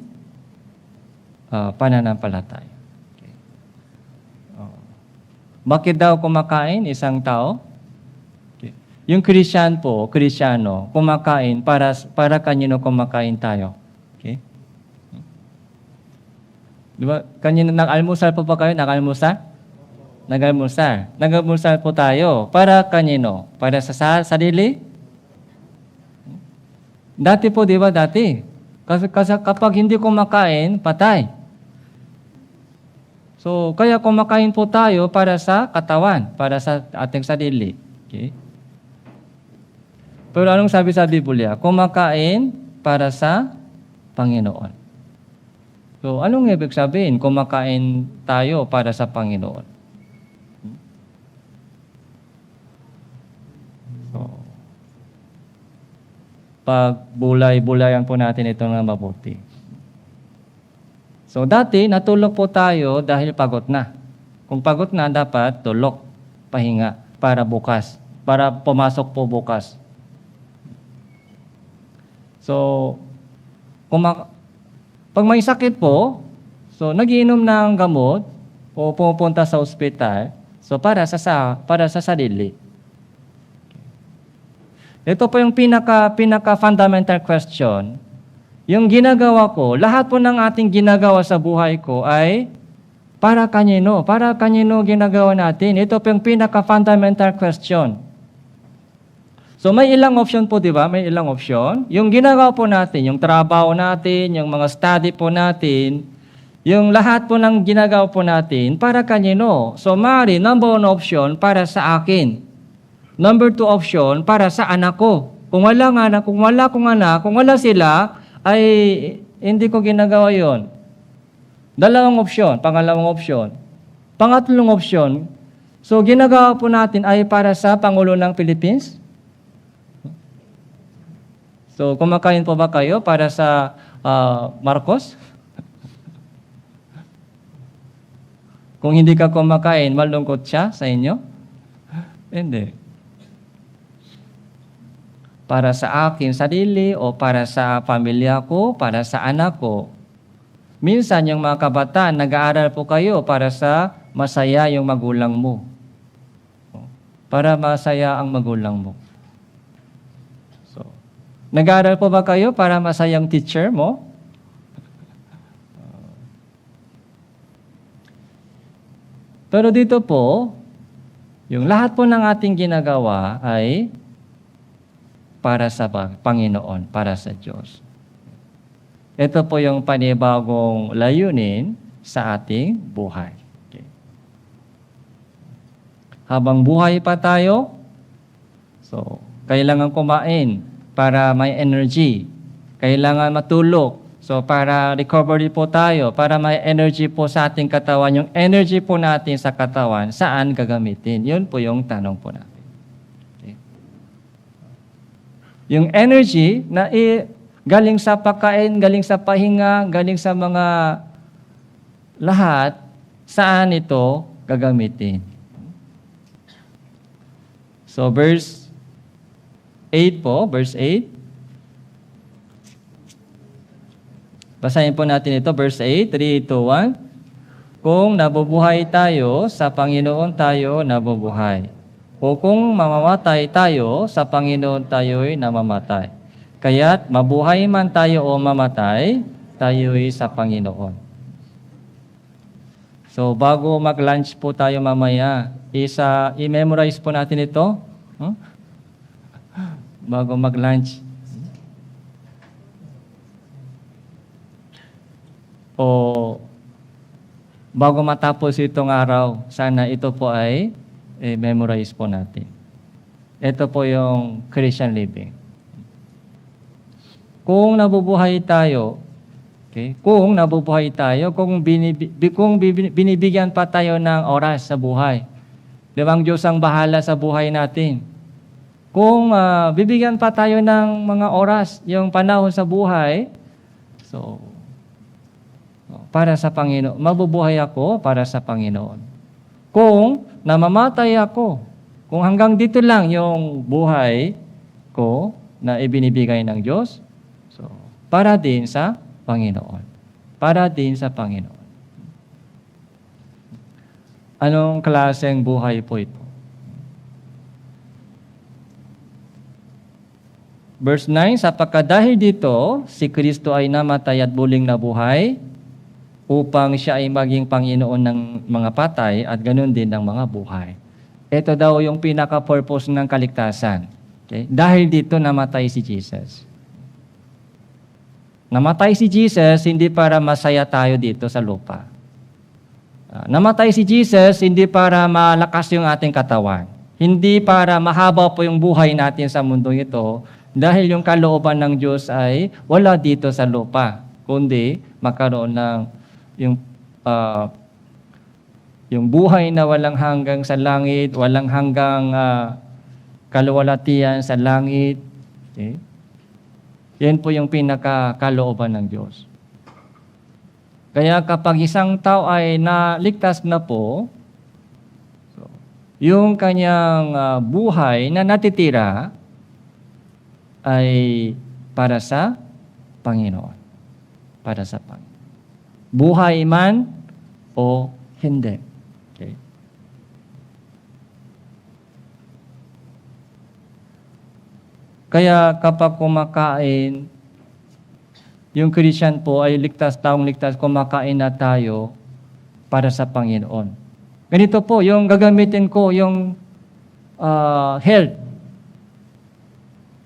Speaker 1: pananampalataya. Okay. Bakit daw kumakain isang tao? Okay. Yung Kristiyano, kumakain para kanino kumakain tayo? Okay? Diba? Kanina nag-almusal po ba kayo? Nag-almusal? Nag-almusal. Nag-almusal po tayo. Para kanino? Para sa sarili? Dati po, di ba? Dati. Kasi kapag hindi kumakain, patay. So, kaya kumakain po tayo para sa katawan, para sa ating sarili. Okay? Pero anong sabi sa Biblia? Kumakain para sa Panginoon. So, anong ibig sabihin? Kumakain tayo para sa Panginoon. So, pag bulay-bulayan po natin ito ng mabuti. So, dati, natulog po tayo dahil pagod na. Kung pagod na, dapat tulog, pahinga, para bukas, para pumasok po bukas. So, pag may sakit po, so nagiinom ng gamot o pupunta sa ospital, so para sa sarili. Ito po yung pinaka fundamental question. Yung ginagawa ko, lahat po ng ating ginagawa sa buhay ko ay para kanino? Para kanino ginagawa natin? Ito po yung pinaka fundamental question. So may ilang option po, di ba? May ilang option. Yung ginagawa po natin, yung trabaho natin, yung mga study po natin, yung lahat po ng ginagawa po natin para kanino. So maaari, number 1 option para sa akin. Number 2 option para sa anak ko. Kung wala ng anak, kung wala sila, ay hindi ko ginagawa yon. Dalawang option, pangalawang option. Pangatlong option, so ginagawa po natin ay para sa Pangulo ng Philippines. So, kumakain po ba kayo para sa Marcos? Kung hindi ka kumakain, malungkot siya sa inyo? Hindi. Para sa akin sarili o para sa pamilya ko, para sa anak ko. Minsan, yung mga kabataan, nag-aaral po kayo para sa masaya yung magulang mo. Para masaya ang magulang mo. Nag-aaral po ba kayo para masayang teacher mo? Pero dito po, yung lahat po ng ating ginagawa ay para sa Panginoon, para sa Diyos. Ito po yung panibagong layunin sa ating buhay. Okay. Habang buhay pa tayo, so kailangan kumain para may energy. Kailangan matulog. So para recovery po tayo, para may energy po sa ating katawan, yung energy po natin sa katawan, saan gagamitin? Yun po yung tanong po natin. Okay. Yung energy na galing sa pagkain, galing sa pahinga, galing sa mga lahat, saan ito gagamitin? So verse 8 po, verse 8. Basahin po natin ito, verse 8, 3, 2, 1. Kung nabubuhay tayo, sa Panginoon tayo nabubuhay. O kung mamamatay tayo, sa Panginoon tayo'y namamatay. Kaya't mabuhay man tayo o mamatay, tayo'y sa Panginoon. So bago mag-lunch po tayo mamaya, i-memorize po natin ito. Bago mag-lunch. O bago matapos itong araw, sana ito po ay memorize po natin. Ito po yung Christian living. Kung nabubuhay tayo, okay? Kung nabubuhay tayo, kung binibigyan pa tayo ng oras sa buhay, di ba ang Diyos ang bahala sa buhay natin? Kung bibigyan pa tayo ng mga oras, yung panahon sa buhay, so, para sa Panginoon, mabubuhay ako para sa Panginoon. Kung namamatay ako, kung hanggang dito lang yung buhay ko na ibinibigay ng Diyos, so, para din sa Panginoon. Para din sa Panginoon. Anong klaseng buhay po ito? Verse 9, sapagkat dahil dito, si Kristo ay namatay at muling nabuhay upang siya ay maging Panginoon ng mga patay at ganun din ng mga buhay. Ito daw yung pinaka-purpose ng kaligtasan. Okay? Dahil dito namatay si Jesus. Namatay si Jesus hindi para masaya tayo dito sa lupa. Namatay si Jesus hindi para malakas yung ating katawan. Hindi para mahaba po yung buhay natin sa mundong ito, dahil yung kalooban ng Diyos ay wala dito sa lupa, kundi magkaroon ng yung buhay na walang hanggang sa langit, walang hanggang kaluwalhatian sa langit. Okay? Yan po yung pinakakalooban ng Diyos. Kaya kapag isang tao ay naligtas na po, yung kanyang buhay na natitira ay para sa Panginoon. Para sa Panginoon. Buhay man o hindi. Okay. Kaya kapag kumakain, yung Christian po ay taong ligtas, kumakain na tayo para sa Panginoon. Ganito po, yung gagamitin ko, yung health.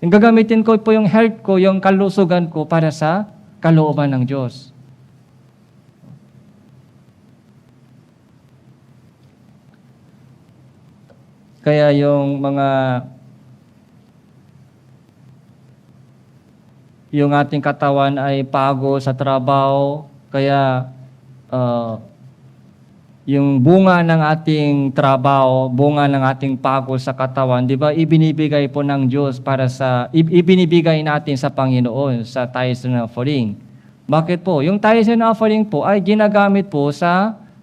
Speaker 1: Yung gagamitin ko po yung health ko, yung kalusugan ko para sa kalooban ng Diyos. Kaya yung ating katawan ay pagod sa trabaho, kaya yung bunga ng ating trabaho, bunga ng ating pagod sa katawan, di ba, ibinibigay po ng Diyos ibinibigay natin sa Panginoon sa tithes and offering. Bakit po? Yung tithes and offering po ay ginagamit po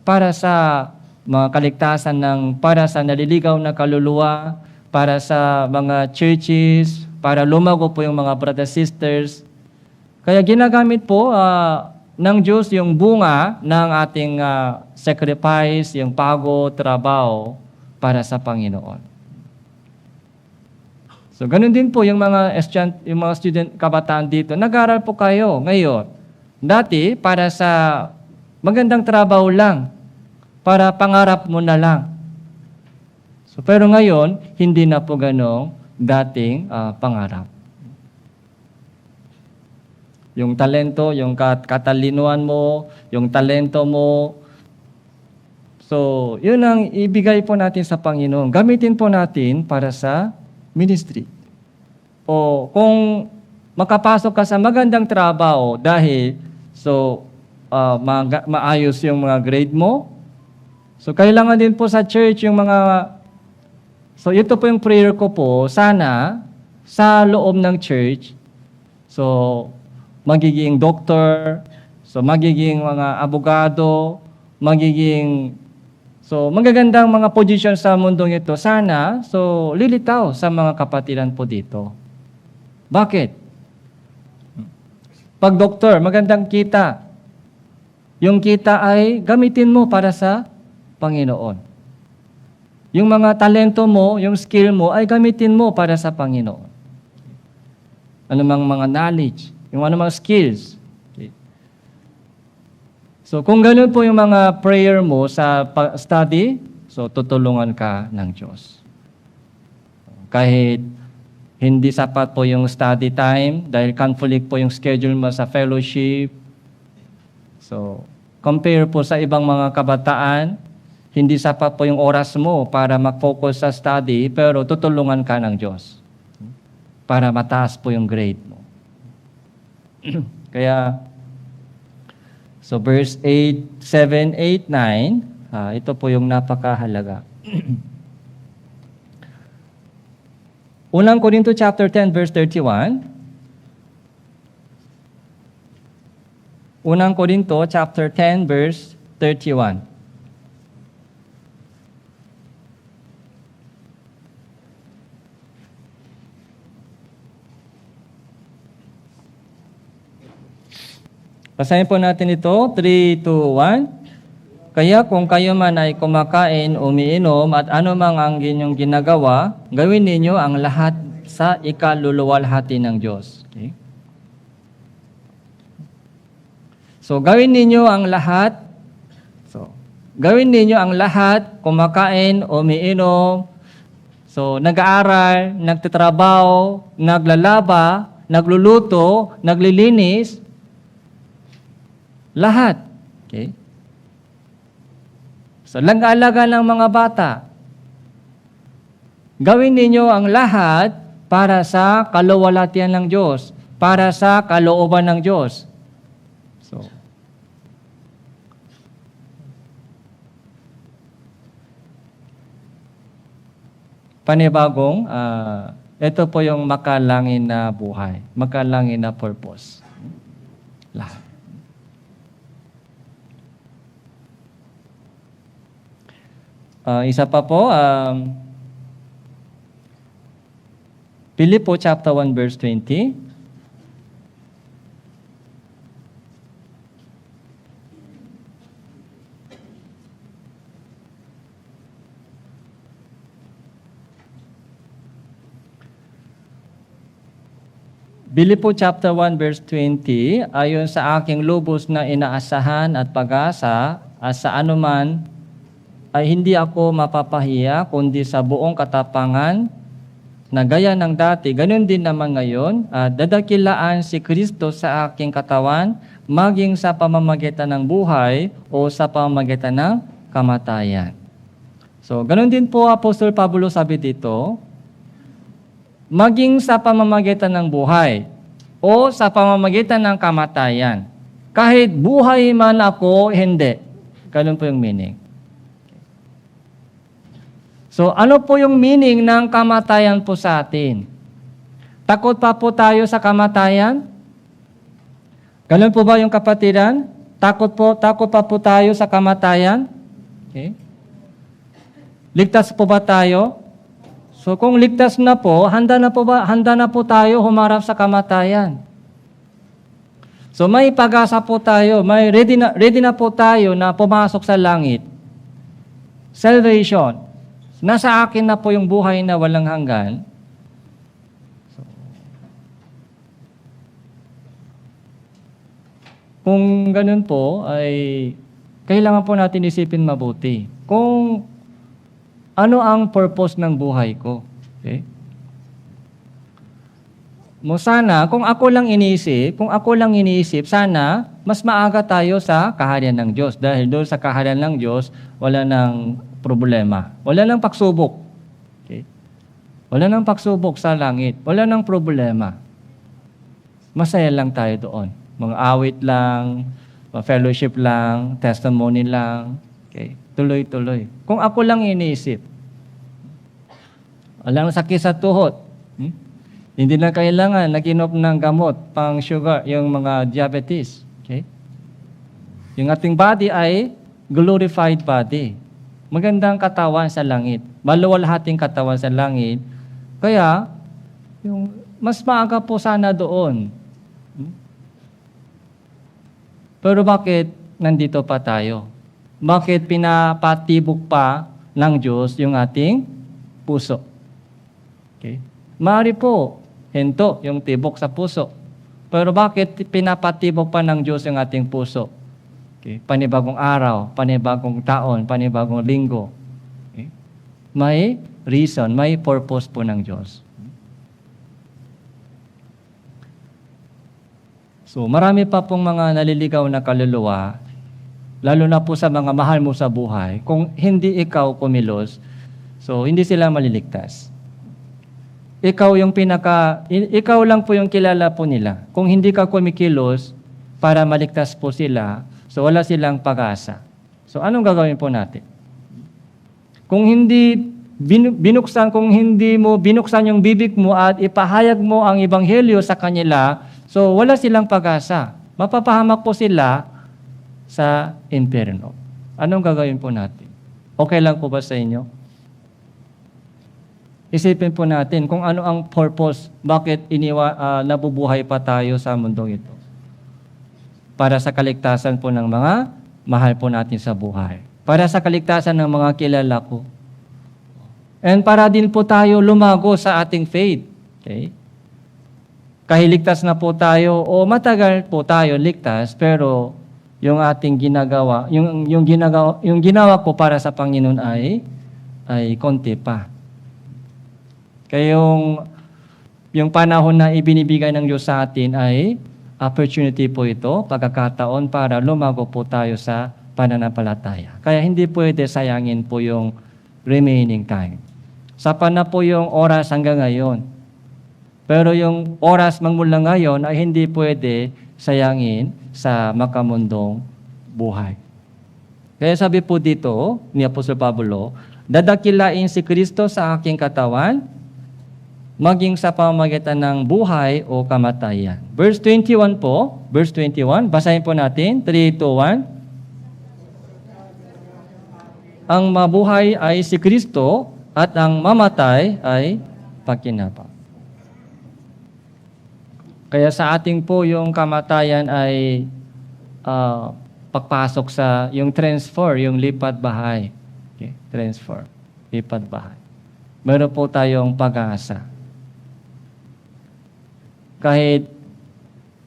Speaker 1: para sa mga kaligtasan para sa naliligaw na kaluluwa, para sa mga churches, para lumago po yung mga brothers sisters. Kaya ginagamit po ng Diyos yung bunga ng ating sacrifice, yung pagod, trabaho para sa Panginoon. So ganun din po yung mga student kabataan dito. Nag-aral po kayo ngayon. Dati para sa magandang trabaho lang, para pangarap mo na lang. So pero ngayon hindi na po ganong dating pangarap. Yung talento, yung katalinuhan mo, yung talento mo. So, yun ang ibigay po natin sa Panginoon. Gamitin po natin para sa ministry. O kung makapasok ka sa magandang trabaho dahil maayos yung mga grade mo, so kailangan din po sa church yung so ito po yung prayer ko po, sana sa loob ng church, so magiging doktor, so magiging mga abogado, magagandang mga posisyon sa mundong ito, sana, so lilitaw sa mga kapatiran po dito. Bakit? Pag doktor, magandang kita. Yung kita ay gamitin mo para sa Panginoon. Yung mga talento mo, yung skill mo, ay gamitin mo para sa Panginoon. Anumang mga knowledge, yung anumang skills. Okay. So kung ganun po yung mga prayer mo sa study, so tutulungan ka ng Diyos. Kahit hindi sapat po yung study time, dahil conflict po yung schedule mo sa fellowship. So, compare po sa ibang mga kabataan, hindi sapat po yung oras mo para mag-focus sa study, pero tutulungan ka ng Diyos para mataas po yung grade mo. Kaya, so verse 7, 8, 9, ito po yung napakahalaga. Unang Korinto chapter 10, verse 31. Unang Korinto chapter 10, verse 31. Basahin po natin ito, 3, 2, 1. Kaya kung kayo man ay kumakain, umiinom, at anumang ang inyong ginagawa, gawin ninyo ang lahat sa ikaluluwalhati ng Diyos. Okay? So, gawin ninyo ang lahat. So, gawin ninyo ang lahat, kumakain, umiinom, so, nag-aaral, nagtatrabaho, naglalaba, nagluluto, naglilinis, lahat. Okay? So, lag-alaga ng mga bata. Gawin ninyo ang lahat para sa kaluwalhatian ng Diyos, para sa kalooban ng Diyos. So, panibagong, ito po yung makalangin na buhay, makalangin na purpose. Lahat. Isa pa po, Pilipo chapter 1 verse 20. Pilipo chapter 1 verse 20, ayon sa aking lubos na inaasahan at pag-asa, sa anuman ay hindi ako mapapahiya, kundi sa buong katapangan, na gaya ng dati, ganun din naman ngayon, dadakilaan si Kristo sa aking katawan, maging sa pamamagitan ng buhay o sa pamamagitan ng kamatayan. So, ganun din po Apostol Pablo sabi dito, maging sa pamamagitan ng buhay o sa pamamagitan ng kamatayan. Kahit buhay man ako, hindi. Ganun po yung meaning. So, ano po yung meaning ng kamatayan po sa atin? Takot pa po tayo sa kamatayan? Ganun po ba yung kapatiran? Takot pa po tayo sa kamatayan? Okay. Ligtas po ba tayo? So, kung ligtas na po, handa na po tayo humarap sa kamatayan. So, may pag-asa po tayo, may ready na po tayo na pumasok sa langit. Salvation. Nasa akin na po yung buhay na walang hanggan. Kung ganun po, ay kailangan po natin isipin mabuti. Kung ano ang purpose ng buhay ko. Okay? Sana, kung ako lang iniisip, sana mas maaga tayo sa kaharian ng Diyos. Dahil doon sa kaharian ng Diyos, wala nang problema. Wala nang pagsubok. Okay? Wala nang pagsubok sa langit. Wala nang problema. Masaya lang tayo doon. Mga awit lang, fellowship lang, testimony lang. Okay? Tuloy-tuloy. Kung ako lang iniisip, walang sakit sa tuhod. Hindi na kailangan nag-inom ng gamot pang sugar, yung mga diabetes. Okay? Yung ating body ay glorified body. Magandang katawan sa langit. Maluwalhating katawan sa langit. Kaya, yung mas maaga po sana doon. Pero bakit nandito pa tayo? Bakit pinapatibok pa ng Diyos yung ating puso? Okay? Maaari po, hinto yung tibok sa puso. Pero bakit pinapatibok pa ng Diyos yung ating puso? Okay? Panibagong araw, panibagong taon, panibagong linggo. Okay? May reason, may purpose po ng Diyos. So, marami pa pong mga naliligaw na kaluluwa, lalo na po sa mga mahal mo sa buhay. Kung hindi ikaw kumilos, so hindi sila maliligtas. Ikaw lang po yung kilala po nila. Kung hindi ka kumikilos para maligtas po sila, so wala silang pag-asa. So anong gagawin po natin? Kung hindi mo binuksan yung bibig mo at ipahayag mo ang ebanghelyo sa kanila, so wala silang pag-asa. Mapapahamak po sila sa impyerno. Anong gagawin po natin? Okay lang po ba sa inyo? Isipin po natin kung ano ang purpose, bakit nabubuhay pa tayo sa mundong ito. Para sa kaligtasan po ng mga mahal po natin sa buhay. Para sa kaligtasan ng mga kilala ko. And para din po tayo lumago sa ating faith. Okay? Kahiligtas na po tayo o matagal po tayo ligtas, pero yung ating ginagawa, yung ginawa ko para sa Panginoon ay konti pa. Kaya yung panahon na ibinibigay ng Diyos sa atin ay opportunity po ito, pagkakataon para lumago po tayo sa pananampalataya. Kaya hindi pwede sayangin po yung remaining time. Sapat na po yung oras hanggang ngayon. Pero yung oras magmula ngayon ay hindi pwede sayangin sa makamundong buhay. Kaya sabi po dito ni Apostol Pablo, dadakilain si Kristo sa aking katawan, maging sa pamamagitan ng buhay o kamatayan. Verse 21 po, verse 21, basahin po natin, 3, 2, 1. Ang mabuhay ay si Kristo at ang mamatay ay pakinabang. Kaya sa ating po yung kamatayan ay pagpasok sa yung transfer, yung lipat bahay. Okay? Transfer, lipat bahay. Meron po tayong pag-asa. Kahit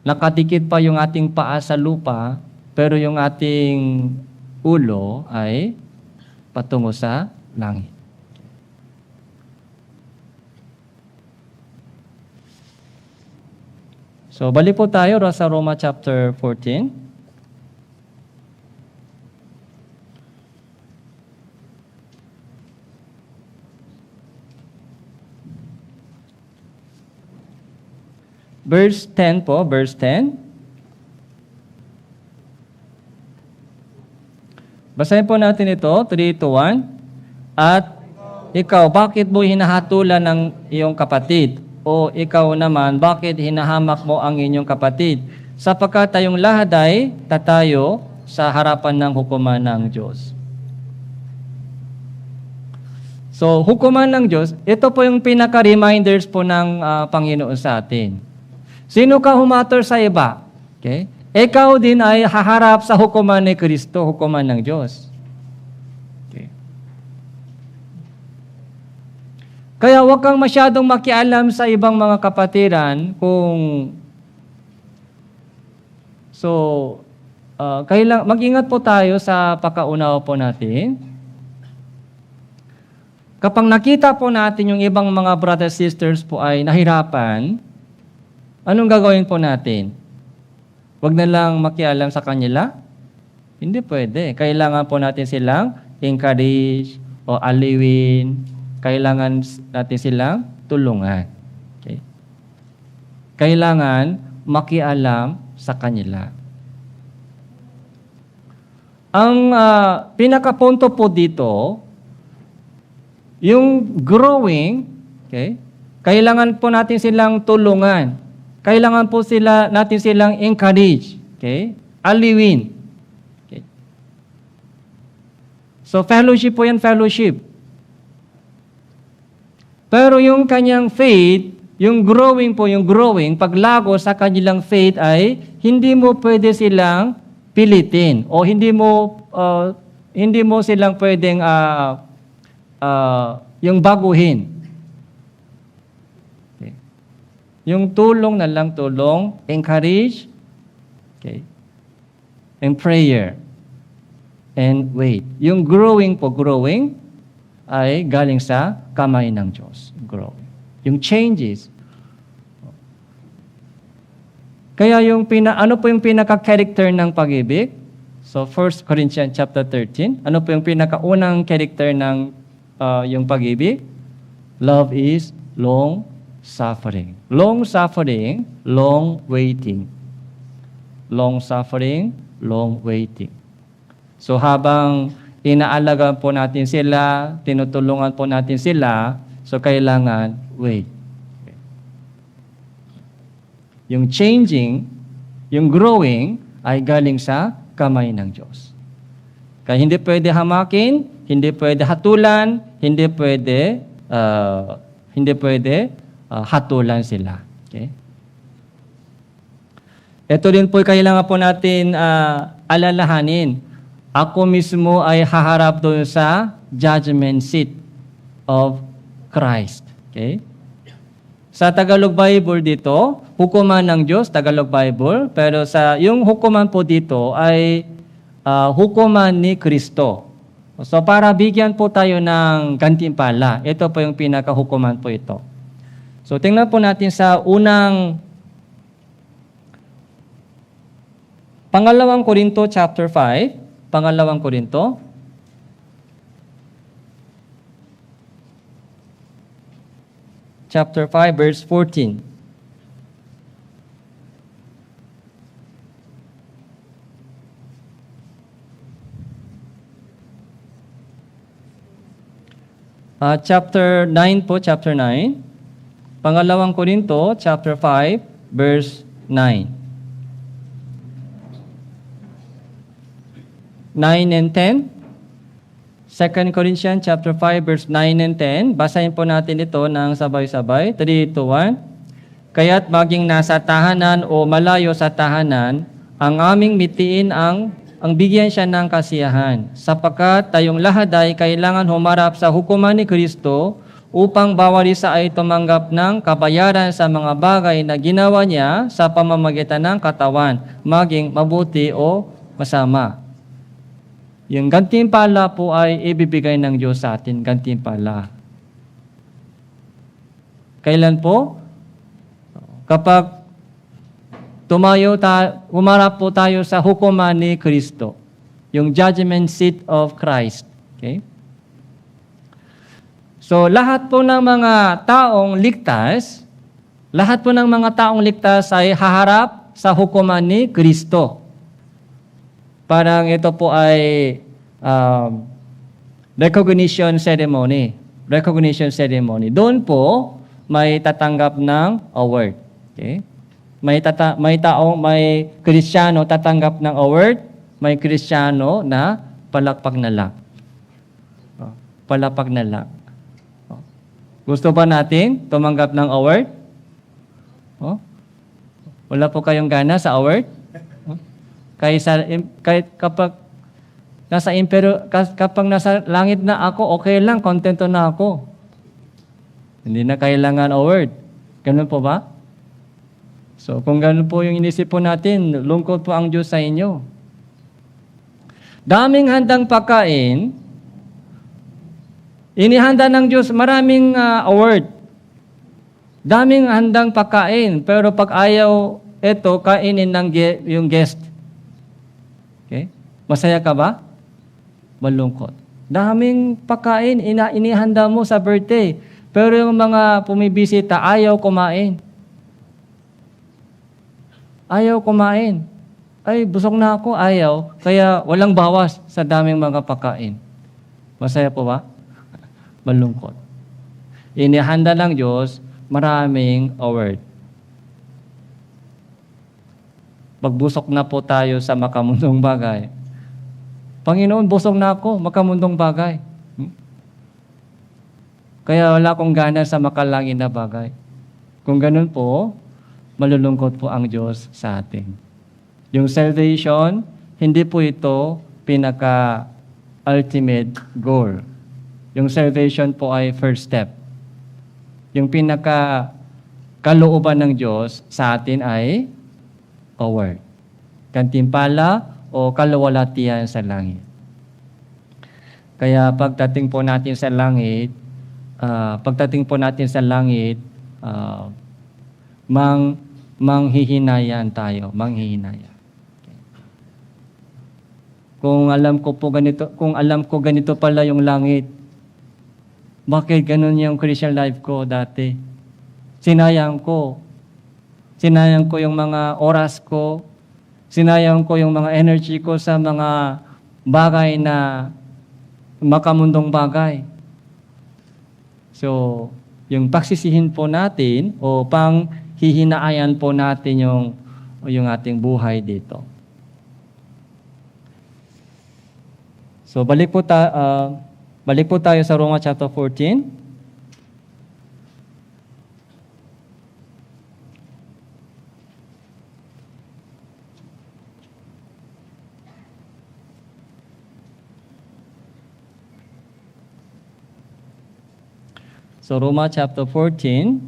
Speaker 1: nakadikit pa yung ating paa sa lupa, pero yung ating ulo ay patungo sa langit. So, balik po tayo sa Roma chapter 14. Verse 10 po, verse 10. Basahin po natin ito, 3, 2, 1. At ikaw, bakit mo hinahatulan ng iyong kapatid? O ikaw naman, bakit hinahamak mo ang inyong kapatid? Sapagkat tayong lahat ay tatayo sa harapan ng hukuman ng Diyos. So, hukuman ng Diyos, ito po yung pinaka-reminders po ng Panginoon sa atin. Sino ka humator sa iba? Okay? Ikaw din ay haharap sa hukuman ni Kristo, hukuman ng Diyos. Okay. Kaya huwag kang masyadong makialam sa ibang mga kapatiran kung mag-ingat po tayo sa pagkaunawa po natin. Kapag nakita po natin yung ibang mga brothers sisters po ay nahirapan, anong gagawin po natin? Huwag na lang makialam sa kanila? Hindi pwede. Kailangan po natin silang encourage o aliwin. Kailangan natin silang tulungan. Okay? Kailangan makialam sa kanila. Ang pinakapunto po dito, yung growing, okay? Kailangan po natin silang tulungan. Kailangan po natin silang encourage. Okay? Aliwin. Okay? So, fellowship po yan, fellowship. Pero yung kanyang faith, yung growing, paglago sa kanilang faith ay hindi mo pwede silang pilitin o hindi mo silang pwedeng yung baguhin. Yung tulong na lang, encourage, okay, and prayer, and wait. Yung growing ay galing sa kamay ng Diyos. Growing. Yung changes. Kaya ano po yung pinaka-character ng pag-ibig? So, 1 Corinthians chapter 13. Ano po yung pinaka-unang character ng yung pag-ibig? Love is long-suffering. Long-suffering, long waiting. Long-suffering, long waiting. So habang inaalagaan po natin sila, tinutulungan po natin sila, so kailangan wait. Okay. Yung changing, yung growing, ay galing sa kamay ng Diyos. Kaya hindi pwede hamakin, hindi pwede hatulan, hindi pwede hatulan sila. Okay? Ito din po kailangan po natin alalahanin. Ako mismo ay haharap doon sa judgment seat of Christ. Okay? Sa Tagalog Bible dito, hukuman ng Diyos, Tagalog Bible, pero yung hukuman po dito ay hukuman ni Kristo. So para bigyan po tayo ng gantimpala, ito po yung pinakahukuman po ito. So tingnan po natin sa Pangalawang Korinto chapter 5, Pangalawang Korinto. Chapter 5, verse 14. Chapter 9 po, chapter 9. Pangalawang Korinto, chapter 5, verse 9. 9 and 10. 2 Corinthians chapter 5, verse 9 and 10. Basahin po natin ito ng sabay-sabay. 3, 2, 1. Kaya't maging nasa tahanan o malayo sa tahanan, ang aming mitiin ang bigyan siya ng kasiyahan. Sapagkat tayong lahat ay kailangan humarap sa hukuman ni Kristo upang bawat isa ay tumanggap ng kabayaran sa mga bagay na ginawa niya sa pamamagitan ng katawan, maging mabuti o masama. Yung gantimpala po ay ibibigay ng Diyos sa atin, gantimpala. Kailan po? Kapag humarap po tayo sa hukuman ni Kristo. Yung judgment seat of Christ. Okay? So, lahat po ng mga taong ligtas, ay haharap sa hukuman ni Kristo. Parang ito po ay recognition ceremony. Doon po may tatanggap ng award. Okay? May Kristiyano tatanggap ng award, may Kristiyano na palakpak na lang. Palakpak na lang. Gusto ba natin tumanggap ng award? Wala po kayong gana sa award? Kapag nasa langit na ako, okay lang, kontento na ako. Hindi na kailangan award. Ganun po ba? So, kung ganun po yung inisip po natin, lungkot po ang Diyos sa inyo. Daming handang pagkain, inihanda ng Diyos maraming award. Daming handang pagkain, pero pag ayaw ito, kainin ng yung guest. Okay? Masaya ka ba? Malungkot. Daming pagkain, inihanda mo sa birthday. Pero yung mga pumibisita, ayaw kumain. Ayaw kumain. Ay, busog na ako, ayaw. Kaya walang bawas sa daming mga pagkain. Masaya po ba? Malungkot. Inihanda ng Diyos, maraming award. Pagbusok na po tayo sa makamundong bagay. Panginoon, busog na ako, makamundong bagay. Kaya wala akong gana sa makalangin na bagay. Kung ganun po, malulungkot po ang Diyos sa atin. Yung salvation, hindi po ito pinaka-ultimate goal. Yung salvation po ay first step. Yung pinaka-kalooban ng Diyos sa atin ay award. Kantimpala o kaluwalhatian sa langit. Kaya pagdating po natin sa langit, manghihinayan tayo, manghihinayan. Kung alam ko ganito pala yung langit, bakit ganun yung Christian life ko dati? Sinayang ko yung mga oras ko, sinayang ko yung mga energy ko sa mga bagay na makamundong bagay. So, yung pagsisihin po natin o panghihinaayan po natin yung ating buhay dito. So, balik po tayo sa Roma chapter 14. So, Roma chapter 14.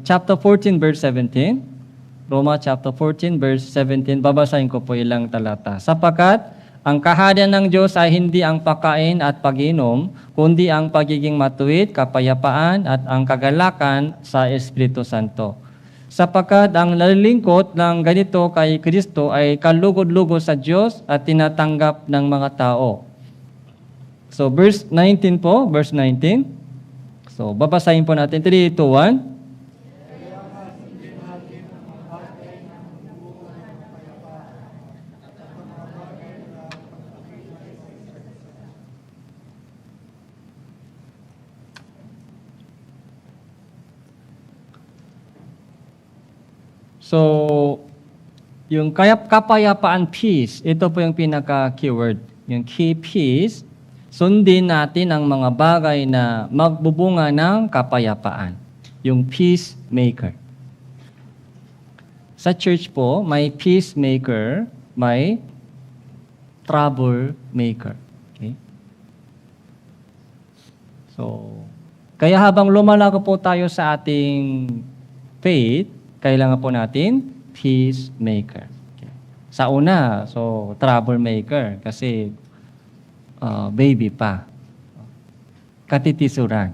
Speaker 1: Chapter 14, verse 17. Roma chapter 14, verse 17. Babasahin ko po ilang talata. Sapagkat ang kaharian ng Diyos ay hindi ang pagkain at pag-inom, kundi ang pagiging matuwid, kapayapaan at ang kagalakan sa Espiritu Santo. Sapagkat ang nalilingkot ng ganito kay Kristo ay kalugod-lugod sa Diyos at tinatanggap ng mga tao. So, verse 19 po, verse 19. So, babasahin po natin. 3, 2, 1. So, yung kapayapaan, peace, ito po yung pinaka-keyword. Yung key peace, sundin natin ang mga bagay na magbubunga ng kapayapaan. Yung peacemaker. Sa church po, may peacemaker, may troublemaker. Okay? So, kaya habang lumalago po tayo sa ating faith, kailangan po natin peacemaker. Okay. Sa una, so troublemaker kasi baby pa. katitisuran.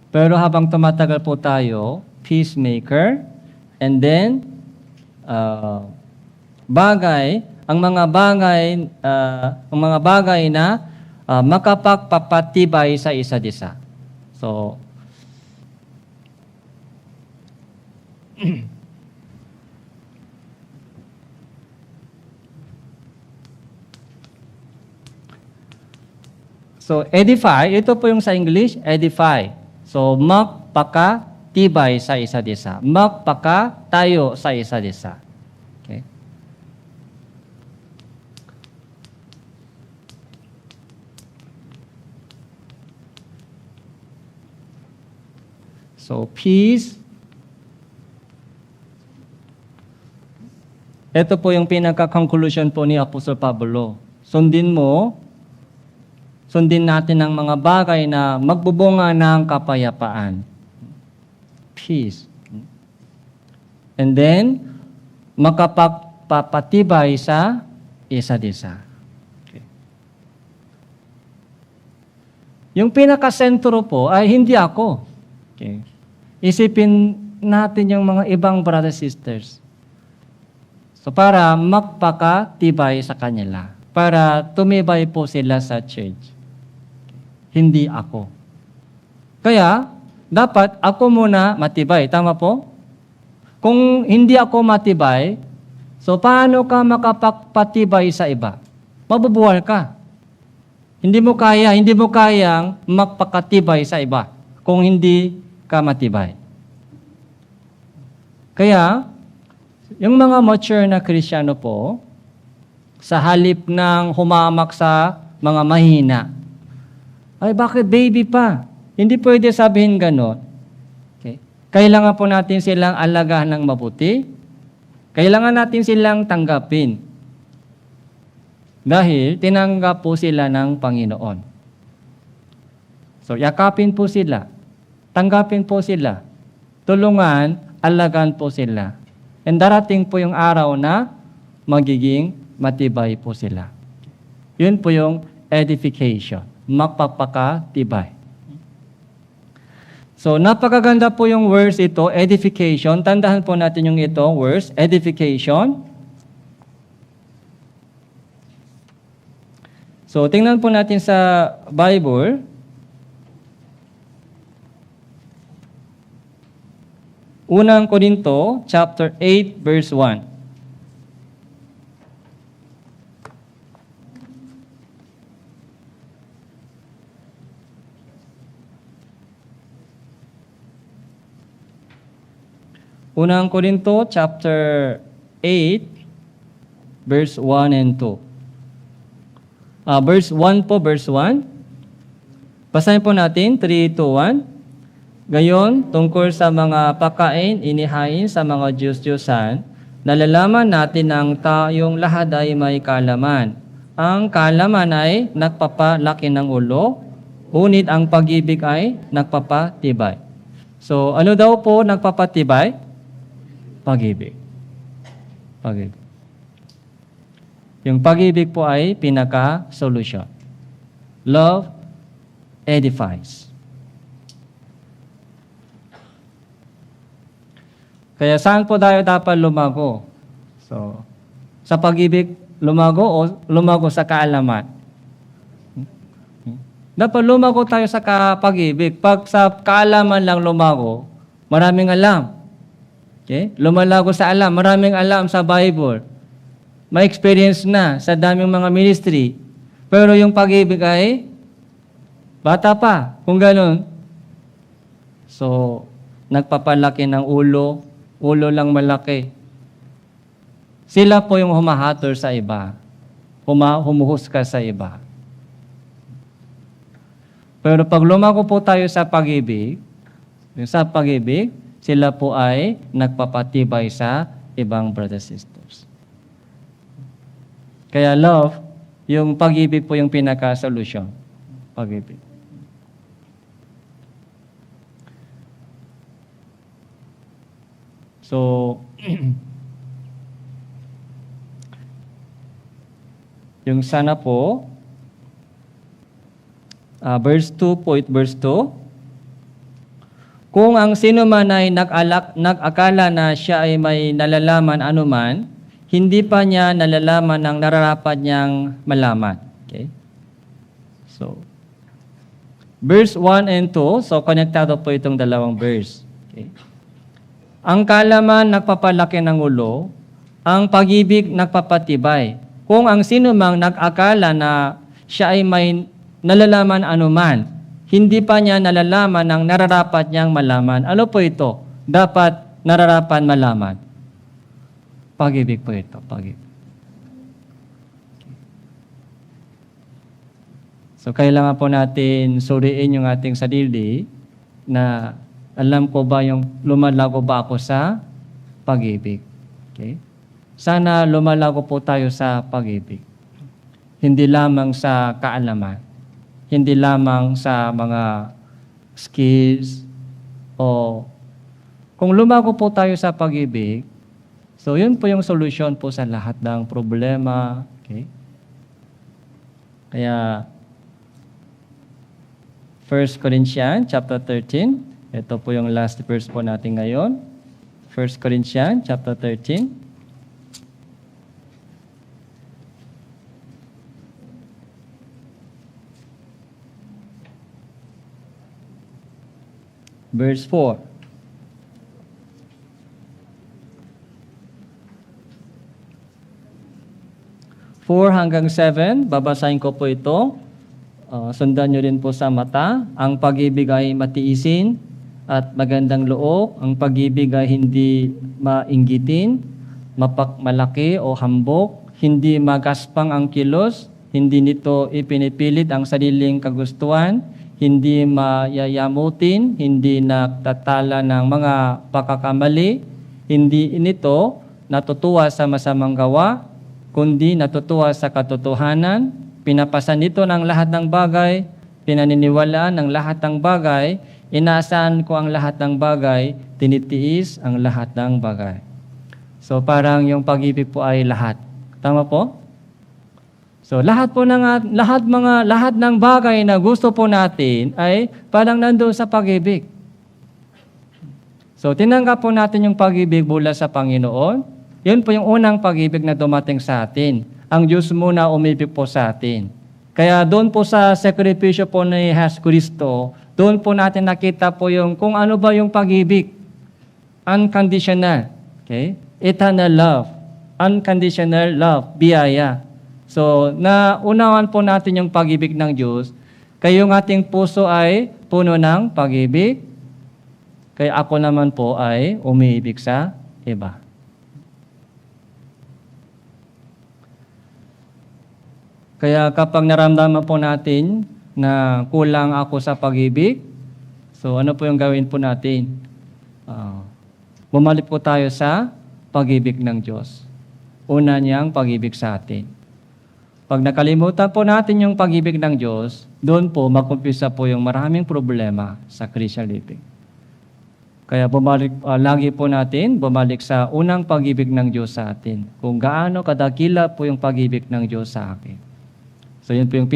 Speaker 1: Pero habang tumatagal po tayo, peacemaker, and then, ang mga bagay na makapagpapatibay sa isa't isa. So, edify, ito po yung sa English, edify. So, magpakatibay sa isa't isa. Magpakatayo sa isa't isa. Okay? So, peace. Ito po yung pinaka-conclusion po ni Apostol Pablo. Sundin natin ang mga bagay na magbubunga ng kapayapaan. Peace. And then, makapagpapatibay sa isa't isa. Okay. Yung pinakasentro po ay hindi ako. Okay. Isipin natin yung mga ibang brothers sisters. So para magpakatibay sa kanila. Para tumibay po sila sa church. Hindi ako. Kaya, dapat ako muna matibay. Tama po? Kung hindi ako matibay, so paano ka makapagpatibay sa iba? Mabubuwal ka. Hindi mo kayang magpakatibay sa iba kung hindi ka matibay. Kaya, yung mga mature na Kristiyano po, sa halip ng humamak sa mga mahina, ay bakit baby pa? Hindi pwede sabihin gano'n. Okay? Kailangan po natin silang alagahan ng mabuti. Kailangan natin silang tanggapin. Dahil tinanggap po sila ng Panginoon. So, yakapin po sila. Tanggapin po sila. Tulungan, alagaan po sila. And darating po yung araw na magiging matibay po sila. Yun po yung edification. Magpapakatibay. So, napakaganda po yung verse ito, edification. Tandahan po natin yung ito, verse, edification. So, tingnan po natin sa Bible. Unang Korinto, chapter 8, verse 1. Unang Korinto, chapter 8, verse 1 and 2. Verse 1 po, verse 1. Basahin po natin, 3, 2, 1. Gayon, tungkol sa mga pagkain inihain sa mga Diyos-Diyosan, nalalaman natin ang tayong lahat ay may kaalaman. Ang kaalaman ay nagpapalaki ng ulo, ngunit ang pag-ibig ay nagpapatibay. So, ano daw po nagpapatibay? Pag-ibig. Pag-ibig. Yung pag-ibig po ay pinaka-solution. Love edifies. Kaya saan po tayo dapat lumago? So, sa pag-ibig lumago o lumago sa kaalaman? Dapat lumago tayo sa pag-ibig. Pag sa kaalaman lang lumago, maraming alam. Okay? Lumalago sa alam, maraming alam sa Bible. May experience na sa daming mga ministry. Pero yung pag-ibig ay bata pa, kung gano'n. So, nagpapalaki ng ulo lang malaki. Sila po yung humahatol sa iba. Humuhusga sa iba. Pero pag lumago po tayo sa pag-ibig, sila po ay nagpapatibay sa ibang brothers and sisters. Kaya love, yung pag-ibig po yung pinaka-solution. Pag-ibig. So, yung sana po, verse 2 po, verse 2. Kung ang sino man ay nag-akala na siya ay may nalalaman anuman, hindi pa niya nalalaman ang nararapat niyang malaman. Okay? So, verse 1 and 2, so konektado po itong dalawang verse. Okay? Ang kaalaman nagpapalaki ng ulo, ang pag-ibig nagpapatibay. Kung ang sino mang nag-akala na siya ay may nalalaman anuman, hindi pa niya nalalaman ang nararapat niyang malaman. Ano po ito? Dapat nararapat malaman. Pag-ibig po ito. Pag-ibig. So, kailangan po natin suriin yung ating sarili na alam ko ba yung lumalago ba ako sa pag-ibig. Okay? Sana lumalago po tayo sa pag-ibig. Hindi lamang sa kaalaman. Hindi lamang sa mga skills o kung lumago po tayo sa pag-ibig, so yun po yung solusyon po sa lahat ng problema. Okay? Kaya 1 Corinthians chapter 13, ito po yung last verse po natin ngayon. 1 Corinthians chapter 13. Verse 4. 4 hanggang 7, babasahin ko po ito. Sundan nyo rin po sa mata. Ang pag-ibig ay matiisin at magandang loob. Ang pag-ibig ay hindi mainggitin, malaki o hambok, hindi magaspang ang kilos, hindi nito ipinipilit ang sariling kagustuhan, hindi mayayamutin, hindi nagtatala ng mga pagkakamali, hindi nito natutuwa sa masamang gawa, kundi natutuwa sa katotohanan, pinapasan nito ng lahat ng bagay, pinaniniwalaan ng lahat ng bagay, inaasahan ko ang lahat ng bagay, tinitiis ang lahat ng bagay. So parang yung pag-ibig po ay lahat. Tama po? So lahat ng bagay na gusto po natin ay parang nandoon sa pag-ibig. So tinanggap po natin yung pag-ibig mula sa Panginoon. Yun po yung unang pag-ibig na dumating sa atin. Ang Diyos muna umibig po sa atin. Kaya doon po sa sakripisyo po ni Jesus Cristo, doon po natin nakita po yung kung ano ba yung pag-ibig. Unconditional. Okay? Eternal love. Unconditional love. Biyaya. So, naunawan po natin yung pag-ibig ng Diyos. Kaya yung ating puso ay puno ng pag-ibig. Kaya ako naman po ay umiibig sa iba. Kaya kapag naramdaman po natin na kulang ako sa pag-ibig, so ano po yung gawin po natin? Bumalik po tayo sa pag-ibig ng Diyos. Una niyang pag-ibig sa atin. Pag nakalimutan po natin yung pag-ibig ng Diyos, doon po mag-umpisa po yung maraming problema sa Christian living. Kaya lagi po natin bumalik sa unang pag-ibig ng Diyos sa atin. Kung gaano kadakila po yung pag-ibig ng Diyos sa akin. So yun po yung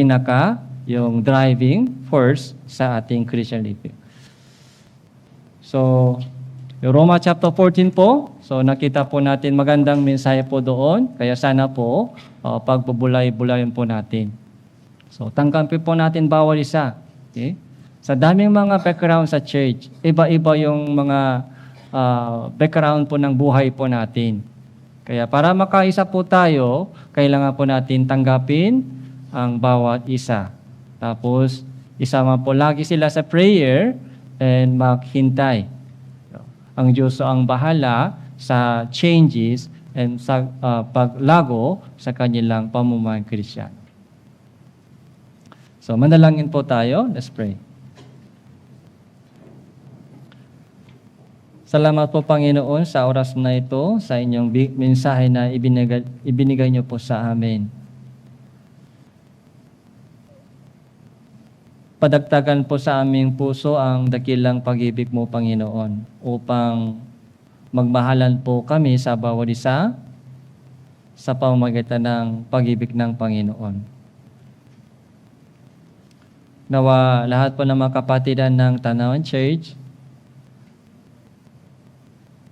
Speaker 1: yung driving force sa ating Christian living. So, yung Roma chapter 14 po, so nakita po natin magandang mensahe po doon. Kaya sana po, pagbubulay-bulayin po natin. So, tangkampin po natin bawal isa. Okay? Sa daming mga background sa church, iba-iba yung mga background po ng buhay po natin. Kaya para makaisa po tayo, kailangan po natin tanggapin ang bawat isa. Tapos, isama po lagi sila sa prayer and maghintay. Ang Diyos ang bahala sa changes and sa paglago sa kanilang pamumuhay Kristiyan. So, manalangin po tayo. Let's pray. Salamat po, Panginoon, sa oras na ito, sa inyong mensahe na ibinigay niyo po sa amin. Padagtagan po sa aming puso ang dakilang pag-ibig mo, Panginoon, upang magmahalan po kami sa bawat isa sa pamamagitan ng pag-ibig ng Panginoon. Nawa lahat po ng mga kapatiran ng Tanawan Church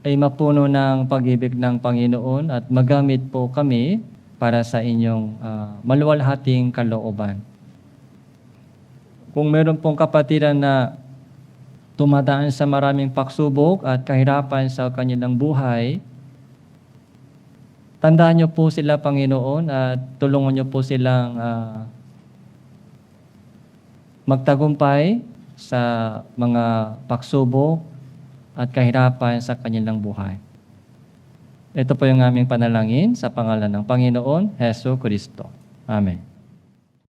Speaker 1: ay mapuno ng pag-ibig ng Panginoon at magamit po kami para sa inyong maluwalhating kalooban. Kung meron pong kapatiran na tumadaan sa maraming pagsubok at kahirapan sa kanilang buhay, tandaan niyo po sila, Panginoon, at tulungan niyo po silang magtagumpay sa mga pagsubok at kahirapan sa kanilang buhay. Ito po yung aming panalangin sa pangalan ng Panginoon Hesus Kristo. Amen.